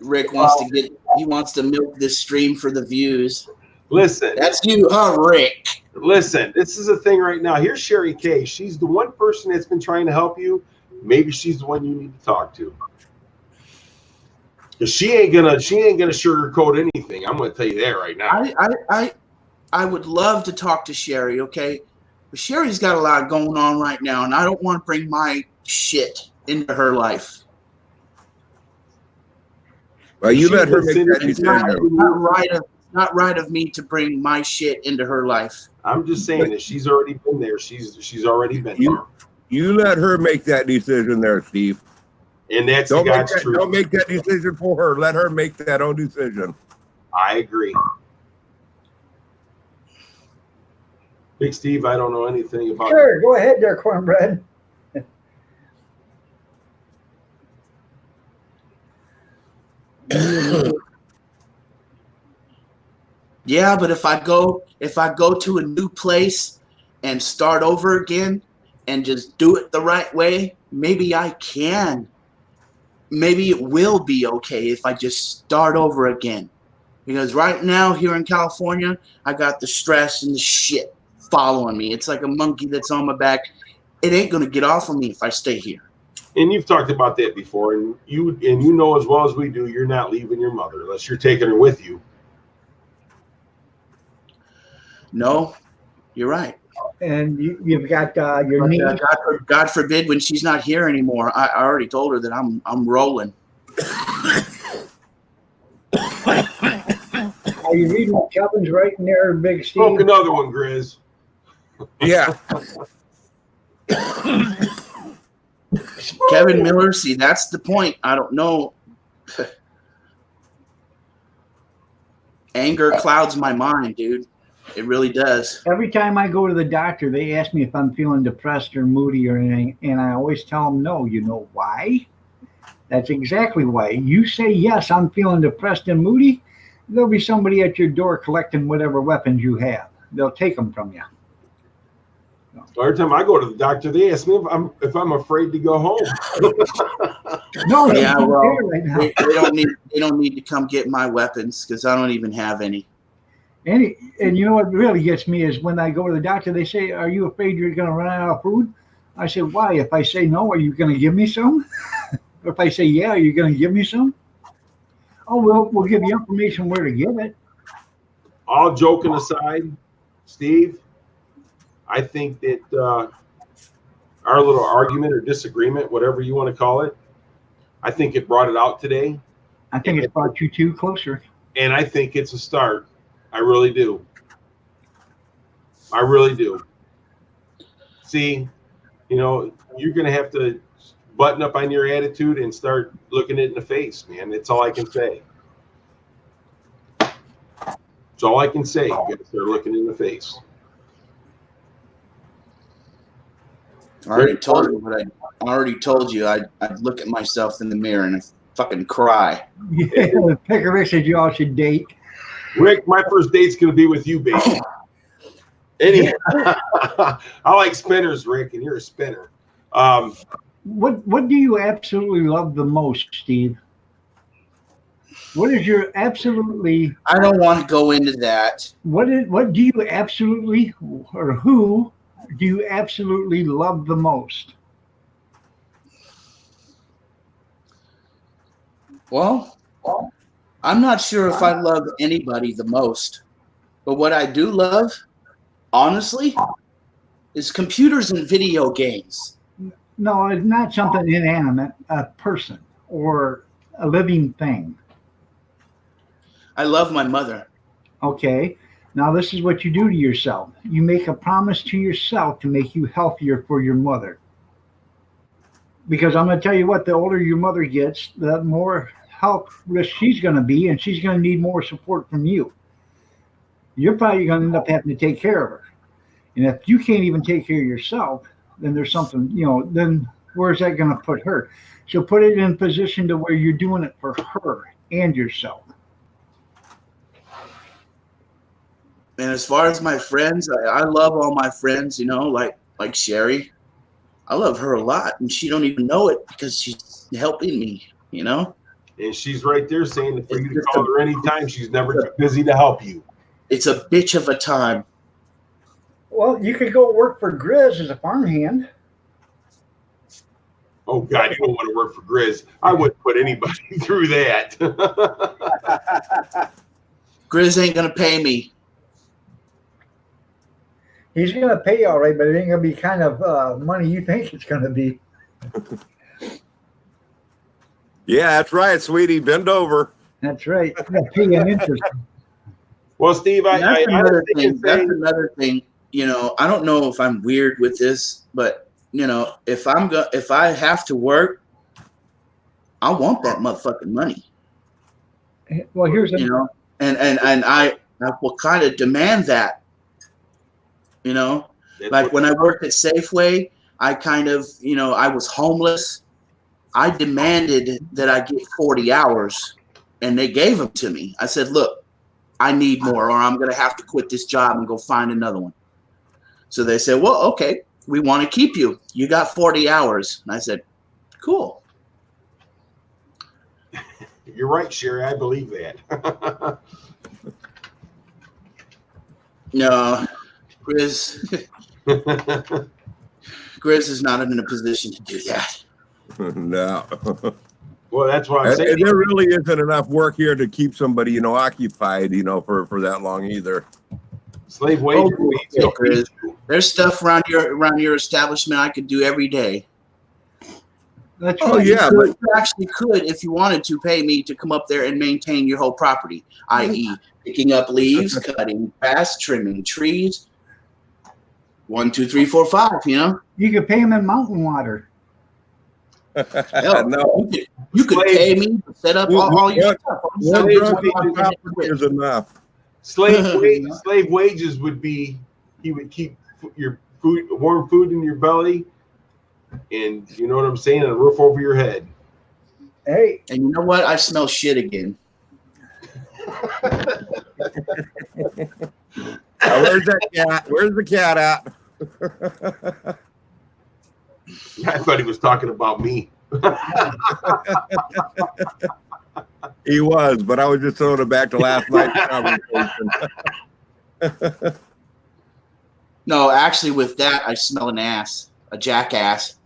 Rick wants to milk this stream for the views. Listen. That's you, huh, Rick? Listen, this is a thing right now. Here's Sherry Kay. She's the one person that's been trying to help you. Maybe she's the one you need to talk to. Because she ain't gonna sugarcoat anything. I'm gonna tell you that right now. I would love to talk to Sherry, okay? But Sherry's got a lot going on right now, and I don't want to bring my shit into her life. Well, you let her make that It's decision. not right of me to bring my shit into her life. I'm just saying that she's already been there. She's already been there. You let her make that decision there, Steve. And that's Don't God's make that, truth. don't make that decision for her. Let her make that own decision. I agree. Big Steve, I don't know anything about Sure, go ahead there, cornbread. Yeah, but if I go to a new place and start over again and just do it the right way, maybe I can. Maybe it will be okay if I just start over again. Because right now here in California, I got the stress and the shit following me. It's like a monkey that's on my back. It ain't gonna get off of me if I stay here. And you've talked about that before, and you know as well as we do, you're not leaving your mother unless you're taking her with you. No, you're right. And you've got your knee. God forbid when she's not here anymore. I already told her that I'm rolling. Are you reading what Kevin's writing there, Big Steve? Smoke another one, Grizz. Yeah. Kevin Miller, see, that's the point. I don't know. Anger clouds my mind, dude. It really does. Every time I go to the doctor, they ask me if I'm feeling depressed or moody or anything, and I always tell them no. You know why? That's exactly why. You say, yes, I'm feeling depressed and moody, there'll be somebody at your door collecting whatever weapons you have. They'll take them from you. Every time I go to the doctor, they ask me if I'm afraid to go home. No, Yeah, he's well, there right now. they don't need to come get my weapons because I don't even have any. And you know what really gets me is when I go to the doctor, they say, "Are you afraid you're going to run out of food?" I say, "Why? If I say no, are you going to give me some? Or if I say yeah, are you going to give me some?" "Oh, we'll give you information where to get it." All joking aside, Steve, I think that our little argument or disagreement, whatever you want to call it, I think it brought it out today. I think it's brought you two closer. And I think it's a start. I really do. I really do. See, you know, you're going to have to button up on your attitude and start looking it in the face, man. That's all I can say. That's all I can say. You got to start looking in the face. I already told you I'd look at myself in the mirror and fucking cry. Yeah, Picker Rick said you all should date. Rick, my first date's going to be with you, baby. I like spinners, Rick, and you're a spinner. What do you absolutely love the most, Steve? What is your absolutely? I don't want to go into that. What do you absolutely, or who do you absolutely love the most? Well, I'm not sure if I love anybody the most, but what I do love, honestly, is computers and video games. No, it's not something inanimate, a person or a living thing. I love my mother. Okay. Now this is what you do to yourself. You make a promise to yourself to make you healthier for your mother. Because I'm going to tell you what, the older your mother gets, the more health risk she's going to be, and she's going to need more support from you. You're probably going to end up having to take care of her. And if you can't even take care of yourself, then there's something, then where's that going to put her? So put it in a position to where you're doing it for her and yourself. And as far as my friends, I love all my friends, like Sherry. I love her a lot, and she don't even know it because she's helping me, And she's right there saying that for you to call her anytime, she's never too busy to help you. It's a bitch of a time. Well, you could go work for Grizz as a farmhand. Oh, God, you don't want to work for Grizz. I wouldn't put anybody through that. Grizz ain't going to pay me. He's going to pay you all right, but it ain't going to be kind of money you think it's going to be. Yeah, that's right, sweetie. Bend over. That's right. He's going to pay you in interest. Well, Steve, That's another thing. That's another thing. I don't know if I'm weird with this, but if I have to work, I want that motherfucking money. Well, here's and I will kind of demand that. Like when I worked at Safeway, I kind of, I was homeless. I demanded that I get 40 hours, and they gave them to me. I said, look, I need more, or I'm going to have to quit this job and go find another one. So they said, well, okay, we want to keep you. You got 40 hours. And I said, cool. You're right, Sherry. I believe that. No, Grizz is not in a position to do that. No. Well, that's why I'm saying. And there really isn't enough work here to keep somebody, occupied, for that long either. Slave wages. Grizz. There's stuff around your establishment I could do every day. That's Oh, right. yeah. You actually could, if you wanted to, pay me to come up there and maintain your whole property, i.e., picking up leaves, cutting grass, trimming trees. 1, 2, 3, 4, 5. You could pay him in mountain water. Hell, No. you could pay me to set up all your stuff. One drunk on property is enough. Slave wages would be he would keep your food, warm food in your belly, and you know what I'm saying, and a roof over your head. Hey, And you know what? I smell shit again. Where's that cat? Where's the cat at? I thought he was talking about me. He was, but I was just throwing it back to last night's conversation. No, actually, with that, I smell an ass, a jackass.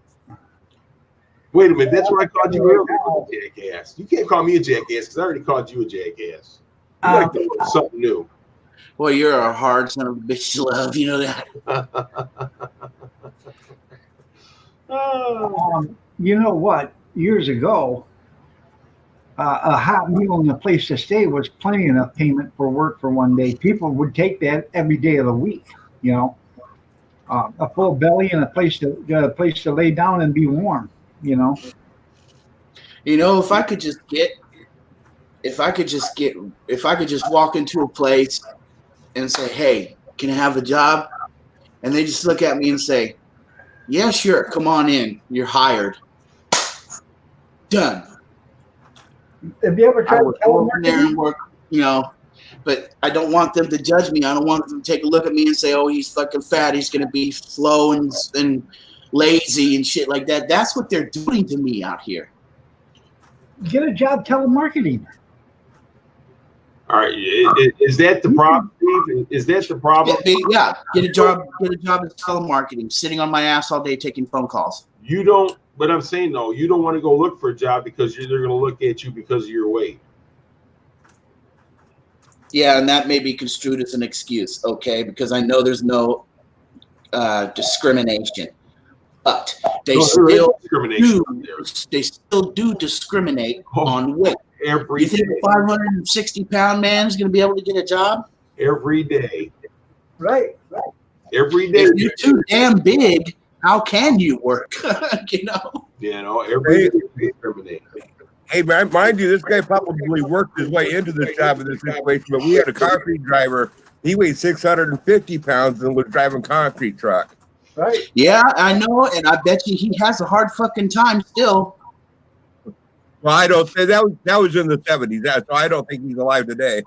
Wait a minute, that's what I called you earlier, a jackass. You can't call me a jackass because I already called you a jackass. You like to learn something new. Well, you're a hard son of a bitch to love. You know that. You know what? Years ago, a hot meal and a place to stay was plenty enough payment for work for one day. People would take that every day of the week. You know, a full belly and a place to lay down and be warm. You know. You know, if I could just walk into a place and say, "Hey, can I have a job?" and they just look at me and say, "Yeah, sure, come on in. You're hired." Done. Have you ever I tried would go in there and work, you know, but I don't want them to judge me. I don't want them to take a look at me and say, "Oh, he's fucking fat. He's gonna be slow and lazy and shit like that." That's what they're doing to me out here. Get a job telemarketing. All right, is that the problem, Steve? Is that the problem? Yeah, get a job in telemarketing, sitting on my ass all day taking phone calls. You don't. But I'm saying though, you don't want to go look for a job because they're going to look at you because of your weight. Yeah, and that may be construed as an excuse, okay? Because I know there's no discrimination, but they still do discriminate on weight. Every you think day. a 560-pound man is going to be able to get a job? Every day. Right. Every day. If you're too damn big, how can you work? You know, every day they discriminate. Hey, man, mind you, this guy probably worked his way into this job in this situation, but we had a concrete driver. He weighed 650 pounds and was driving concrete truck. Right. Yeah, I know, and I bet you he has a hard fucking time still. Well, I don't say that was in the 70s, so I don't think he's alive today.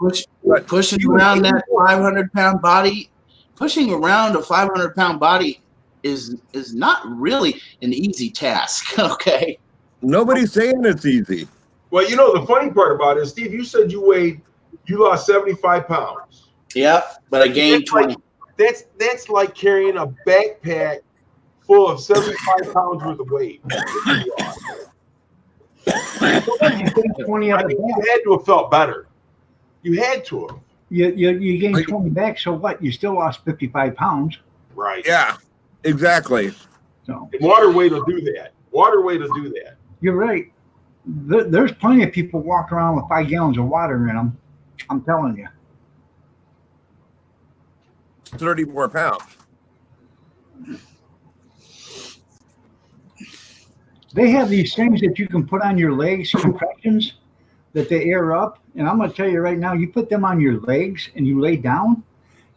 Pushing around that 500-pound body, pushing around a 500-pound body is not really an easy task. Okay. Nobody's saying it's easy. Well, you know the funny part about it, Steve. You said you lost 75 pounds. Yep, but I gained 20. That's like carrying a backpack full of 75 pounds worth of weight. You 20 I mean, you had to have felt better. You had to have. You gained 20 back, so what? You still lost 55 pounds. Right. Yeah, exactly. So water weight will do that. Water weight will do that. You're right. There's plenty of people walking around with 5 gallons of water in them. I'm telling you. 30 more pounds. They have these things that you can put on your legs, compressions, that they air up. And I'm going to tell you right now, you put them on your legs and you lay down,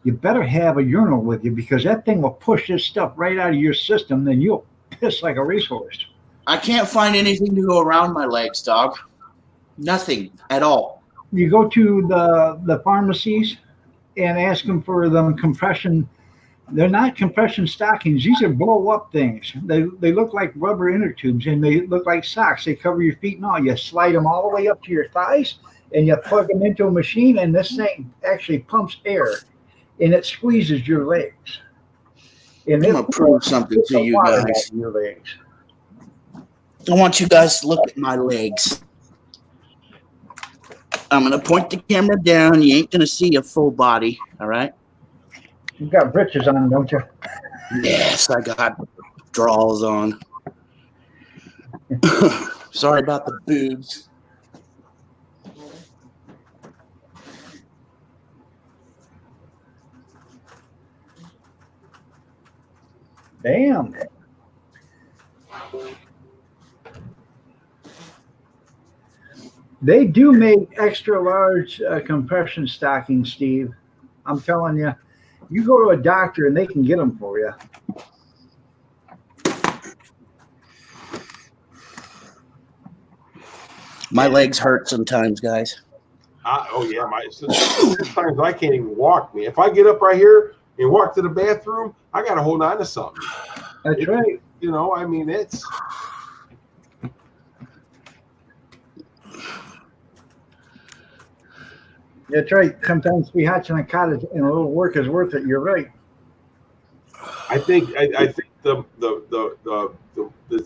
you better have a urinal with you because that thing will push this stuff right out of your system. Then you'll piss like a racehorse. I can't find anything to go around my legs, dog. Nothing at all. You go to the pharmacies and ask them for them compression. They're not compression stockings. These are blow-up things. They look like rubber inner tubes, and they look like socks. They cover your feet and all. You slide them all the way up to your thighs, and you plug them into a machine, and this thing actually pumps air, and it squeezes your legs. And I'm going to prove something to you guys. Your legs. I want you guys to look at my legs. I'm going to point the camera down. You ain't going to see a full body, all right? You got britches on, don't you? Yes, I got drawers on. Sorry about the boobs. Damn. They do make extra large compression stockings, Steve. I'm telling you. You go to a doctor and they can get them for you. My legs hurt sometimes, guys. Oh yeah, sometimes I can't even walk, man. If I get up right here, and walk to the bathroom, I got to hold on to something. That's right. You know, I mean, it's. That's right. Sometimes 3 hots in a cottage and a little work is worth it. You're right. I think the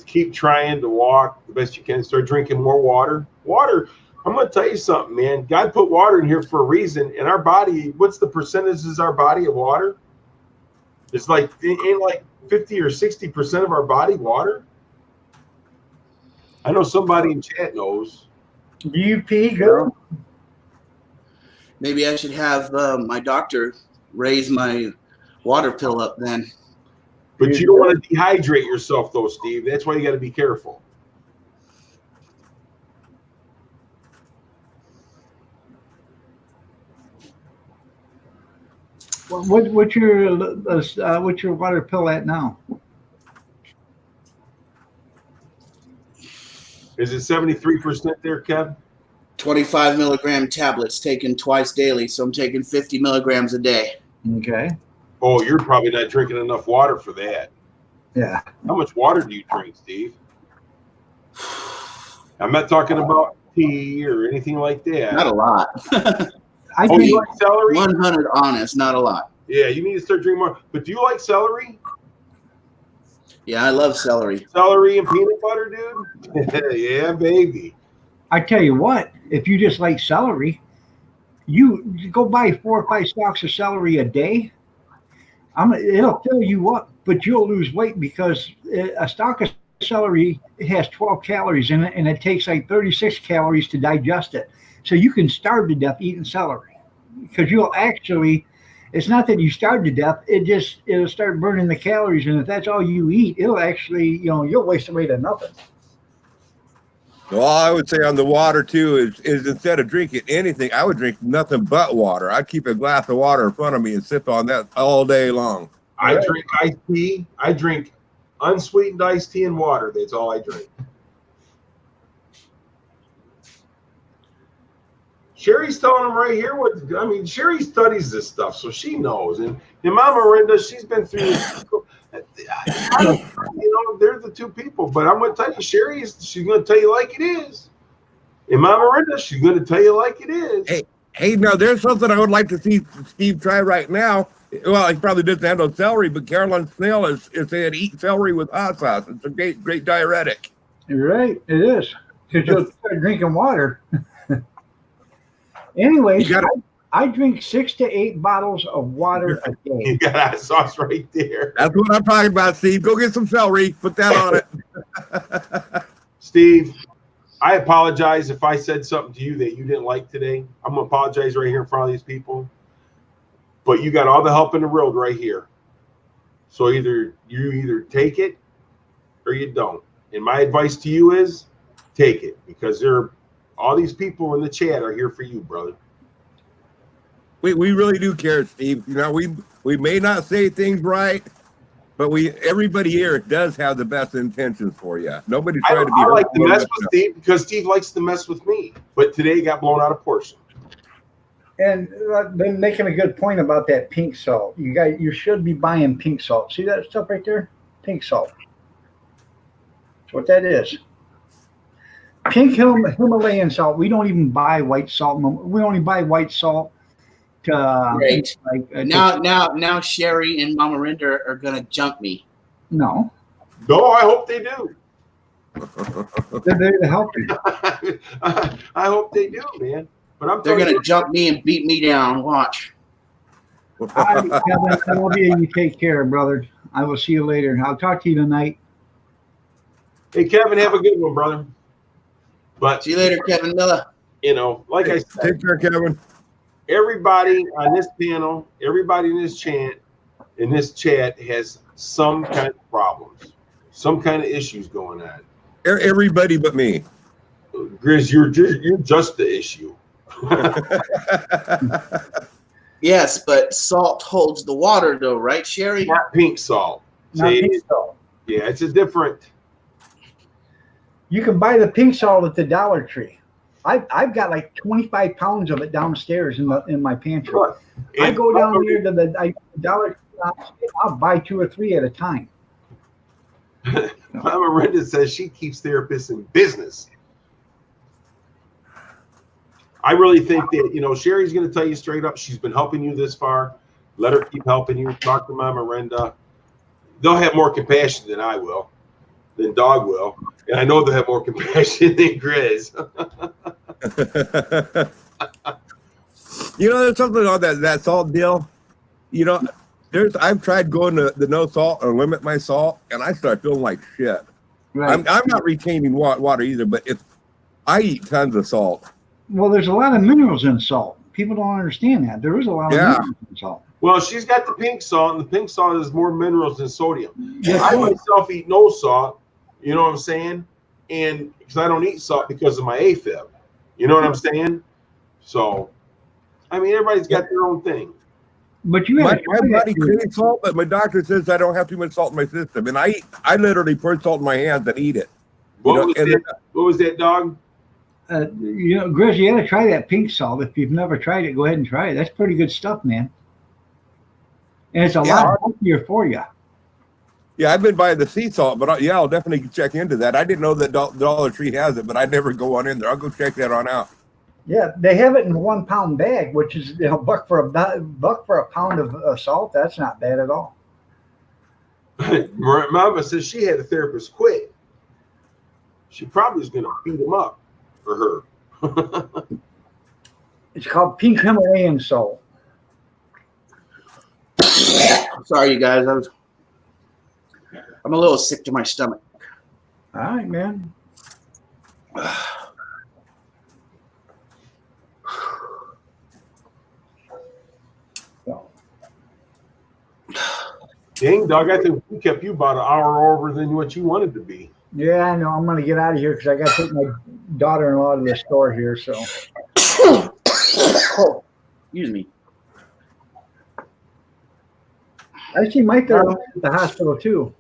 keep trying to walk the best you can. Start drinking more water. Water. I'm gonna tell you something, man. God put water in here for a reason. And our body, what's the percentages our body of water? It's like it ain't like 50 or 60% of our body water. I know somebody in chat knows. Do you pee good? Maybe I should have my doctor raise my water pill up then. But you don't want to dehydrate yourself, though, Steve. That's why you got to be careful. What's your water pill at now? Is it 73% there, Kev? 25 milligram tablets taken twice daily, so I'm taking 50 milligrams a day. Okay. Oh, you're probably not drinking enough water for that. Yeah. How much water do you drink, Steve? I'm not talking about tea or anything like that. Not a lot. I Oh, drink, you like celery? 100 honest, not a lot. Yeah, you need to start drinking more. But do you like celery? Yeah, I love celery. Celery and peanut butter, dude? Yeah, baby. I tell you what, if you just like celery, you go buy 4 or 5 stalks of celery a day. It'll fill you up, but you'll lose weight because a stalk of celery has 12 calories in it, and it takes like 36 calories to digest it. So you can starve to death eating celery because you'll actually. It's not that you starve to death. It'll start burning the calories, and if that's all you eat, it'll actually, you'll waste away to nothing. Well, all I would say on the water too is instead of drinking anything, I would drink nothing but water. I'd keep a glass of water in front of me and sip on that all day long. I drink iced tea. I drink unsweetened iced tea and water. That's all I drink. Sherry's telling him right here Sherry studies this stuff, so she knows. And Mama Rinda, she's been through this. They're the two people. But I'm going to tell you, she's going to tell you like it is. And Mama Rinda, she's going to tell you like it is. Hey, now there's something I would like to see Steve try right now. Well, he probably doesn't have no celery, but Carolyn Snell is saying eat celery with hot sauce. It's a great diuretic. You're right. It is. Because you'll start drinking water. Anyways, I drink 6 to 8 bottles of water a day. You got hot sauce right there. That's what I'm talking about, Steve. Go get some celery. Put that on it. Steve, I apologize if I said something to you that you didn't like today. I'm going to apologize right here in front of these people. But you got all the help in the world right here. So you either take it or you don't. And my advice to you is take it, because all these people in the chat are here for you, brother. We really do care, Steve. We may not say things right, but everybody here does have the best intentions for you. Nobody's trying to be. I like to mess with Steve because Steve likes to mess with me. But today got blown out of proportion. And been making a good point about that pink salt. You should be buying pink salt. See that stuff right there? Pink salt. That's what that is. Pink Himalayan salt. We don't even buy white salt. We only buy white salt. Great. Now Sherry and Mama Rinda are gonna jump me. No. No, I hope they do. They're there to help you. I hope they do, man. But they're gonna jump me and beat me down. Watch. Kevin, I love you. You take care, brother. I will see you later. I'll talk to you tonight. Hey, Kevin, have a good one, brother. But see you later, Kevin Miller. Like I said, take care, Kevin. Everybody on this panel, everybody in this chat has some kind of problems, some kind of issues going on. Everybody but me. Grizz, you're just the issue. Yes, but salt holds the water, though, right, Sherry? Not pink salt. Not pink salt. Yeah, it's a different. You can buy the pink salt at the Dollar Tree. I've got like 25 pounds of it downstairs in my pantry. Look, I and go down here to the dollar. I'll buy 2 or 3 at a time. Mama Renda says she keeps therapists in business. I really think that, you know, Sherry's going to tell you straight up, she's been helping you this far. Let her keep helping you. Talk to Mama Renda. They'll have more compassion than I will, than Dog will. And I know they'll have more compassion than Grizz. You know, there's something on that salt deal. You know, I've tried going to the no salt or limit my salt, and I start feeling like shit. Right. I'm not retaining water either, but if I eat tons of salt. Well, there's a lot of minerals in salt. People don't understand that. There is a lot of minerals in salt. Well, she's got the pink salt, and the pink salt has more minerals than sodium. Yes, I sir. myself eat no salt, you know what I'm saying? And because I don't eat salt because of my AFib. You know what I'm saying? So, I mean, everybody's got their own thing. But you My have body craves salt, but my doctor says I don't have too much salt in my system, and I literally pour salt in my hands and eat it. What was that, Dog? you know, Grizz, you got to try that pink salt. If you've never tried it, go ahead and try it. That's pretty good stuff, man. And it's a lot healthier for you. Yeah, I've been buying the sea salt, but I'll definitely check into that. I didn't know that Dollar Tree has it, but I never go on in there. I'll go check that on out. Yeah, they have it in a 1 pound bag, which is $1 for a pound of salt. That's not bad at all. Mama says she had a therapist quit. She probably is going to beat him up for her. It's called pink Himalayan salt. Sorry, you guys. I'm a little sick to my stomach. All right, man. Dang, Doug, I think we kept you about an hour over than what you wanted to be. Yeah, I know. I'm going to get out of here because I got to take my daughter-in-law to the store here. So, Excuse me. I see Mike there at the hospital too.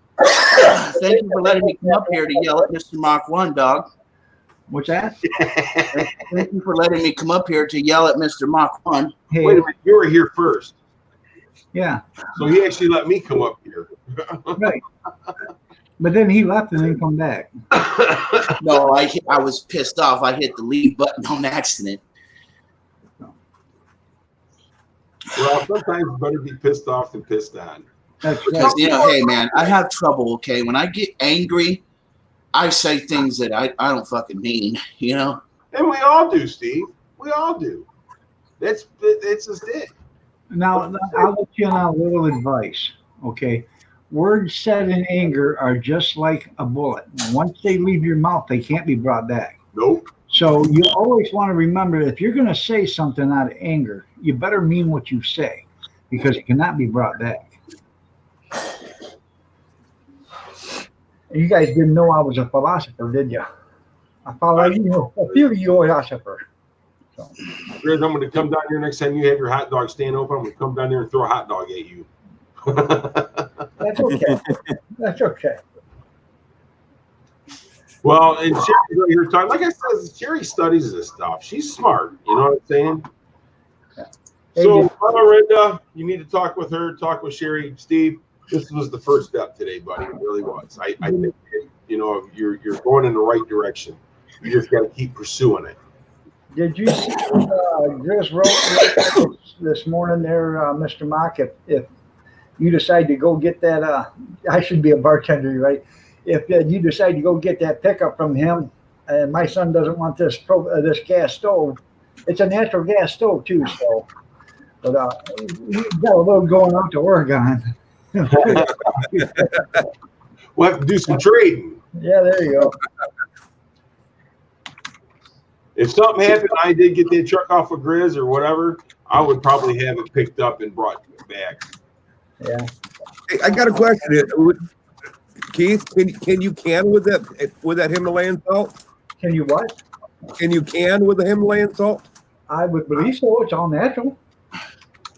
Thank you for letting me come up here to yell at Mr. Mach 1, Dog. What's that? Thank you for letting me come up here to yell at Mr. Mach 1. Hey, Wait a minute, you were here first. yeah, So he actually let me come up here. right. But then he left and then come back. No, I was pissed off. I hit the leave button on accident. Well, sometimes it's better be pissed off than pissed on. That's Because, right. hey, man, I have trouble, okay? When I get angry, I say things that I don't fucking mean, you know? And we all do, Steve. We all do. That's just it. Now, I'll let you on a little advice, okay? Words said in anger are just like a bullet. Once they leave your mouth, they can't be brought back. Nope. So you always want to remember that if you're going to say something out of anger, you better mean what you say because it cannot be brought back. You guys didn't know I was a philosopher, did you? I follow you, a philosopher. So. Grizz, I'm going to come down here next time you have your hot dog stand open. I'm going to come down there and throw a hot dog at you. That's okay. That's okay. Well, and Sherry's right here talking. Like I said, Sherry studies this stuff. She's smart. You know what I'm saying? Hey, So, dude. Mama Renda, you need to talk with her, talk with Sherry. Steve, this was the first step today, buddy. It really was. I think, you know, you're going in the right direction. You just got to keep pursuing it. Did you see Grizz wrote this morning there, Mr. Mock, if you decide to go get that, I should be a bartender, right? If you decide to go get that pickup from him, and my son doesn't want this gas stove, it's a natural gas stove too, so. But you got a little going out to Oregon. We'll have to do some trading. Yeah, there you go. If something happened, I did get that truck off of Grizz or whatever, I would probably have it picked up and brought back. Yeah. Hey, I got a question. Keith, can you can with that Himalayan salt? Can you what? Can you can with the Himalayan salt? I would believe so. It's all natural.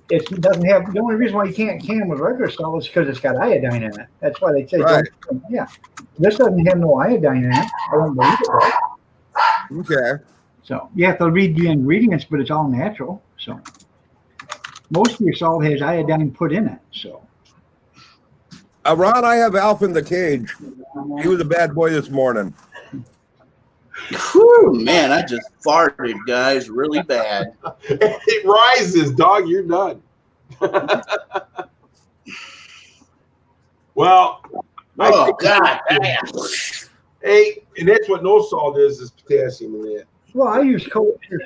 It doesn't have, the only reason why you can't can with regular salt is because it's got iodine in it. That's why they say, Right. yeah. This doesn't have no iodine in it. I don't believe it does. Okay. So you have to read the ingredients, but it's all natural. So most of your salt has iodine put in it. So Ron, I have Alf in the cage. He was a bad boy this morning. Whew, man, I just farted, guys, really bad. It rises, dog. You're done. Well, Oh, God. Damn. hey, and that's what no salt is potassium in that. well, I use kosher.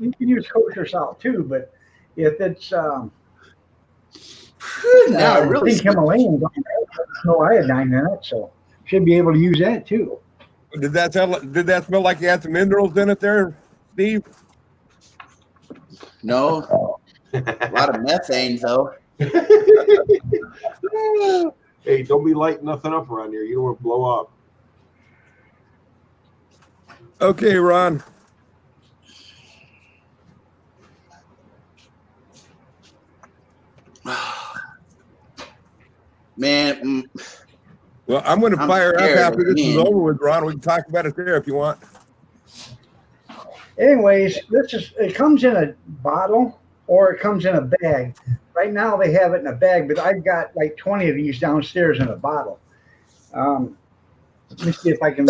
You can use kosher salt too, but if it's Now I really pink Himalayan, there's no iodine in it, so should be able to use that too. Did that smell like you had some minerals in it there, Steve? No. A lot of methane, though. Hey, don't be lighting nothing up around here. You don't want to blow up. Okay, Ron. Man, Well, I'm going to I'm fire up scared after this is again. over with, Ron. We can talk about it there if you want. Anyways, it comes in a bottle or it comes in a bag. Right now they have it in a bag, but I've got like 20 of these downstairs in a bottle. Let me see if I can.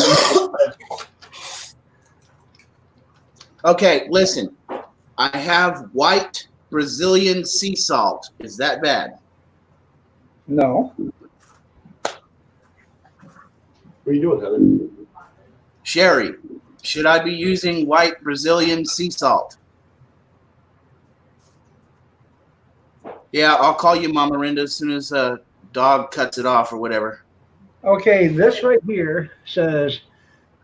okay, listen. I have white Brazilian sea salt. Is that bad? No. What are you doing, Heather? Sherry, should I be using white Brazilian sea salt? Yeah, I'll call you, Mama Rinda, as soon as a dog cuts it off or whatever. Okay, this right here says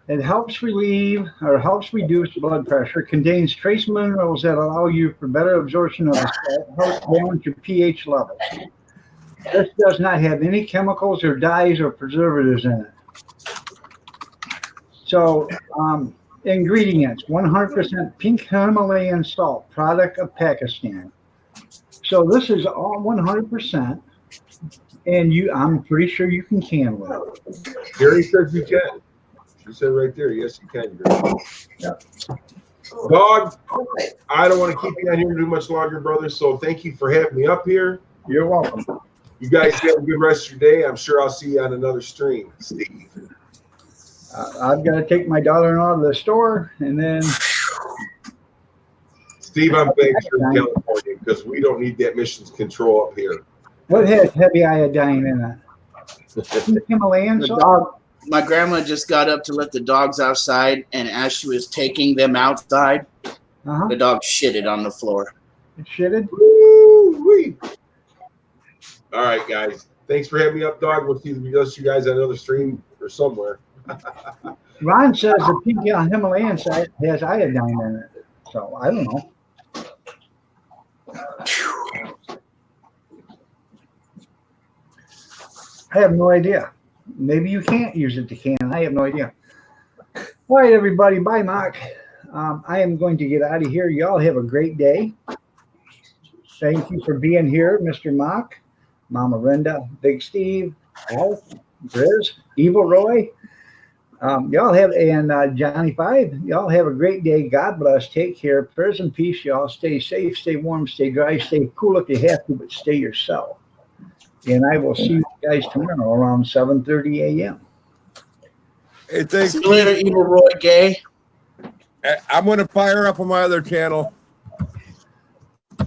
it helps relieve or helps reduce blood pressure, contains trace minerals that allow you for better absorption of the salt, helps balance your pH levels. This does not have any chemicals or dyes or preservatives in it. So, ingredients: 100% pink Himalayan salt, product of Pakistan. So this is all 100%, and I'm pretty sure you can with it. Gary says you can. She said right there, yes, you can, Gary. Yep. Dog, I don't want to keep you on here too much longer, brother. So thank you for having me up here. You're welcome. You guys have a good rest of your day. I'm sure I'll see you on another stream, Steve. I've got to take my daughter-in-law to the store, and then Steve, I'm glad you're in California because we don't need that emissions control up here. what has heavy iodine in it? Pink Himalayan The salt. dog, my grandma just got up to let the dogs outside, and as she was taking them outside, the dog shitted on the floor. It shitted. Woo-wee. All right, guys. Thanks for having me up, dog. We'll see you guys on another stream or somewhere. Ron says the pink Himalayan salt has iodine in it, so I don't know. I have no idea. Maybe you can't use it to can. I have no idea. All right, everybody. Bye, Mark. I am going to get out of here. Y'all have a great day. Thank you for being here, Mr. Mock, Mama Rinda, Big Steve, Alf, Grizz, Evil Roy. Y'all have, and Johnny Five, y'all have a great day. God bless. Take care. Prayers and peace, y'all. Stay safe, stay warm, stay dry, stay cool if you have to, but stay yourself. And I will see you guys tomorrow around 7:30 a.m. Hey, thanks. See you later, Evil Roy Gay. I'm going to fire up on my other channel.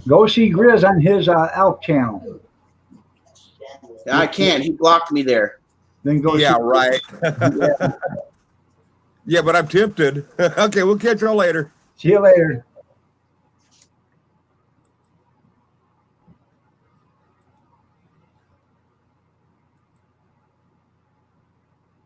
Go see Grizz on his Elk channel. I can't. He blocked me there. Then go Yeah, see right. Yeah, but I'm tempted. Okay, we'll catch y'all later. See you later.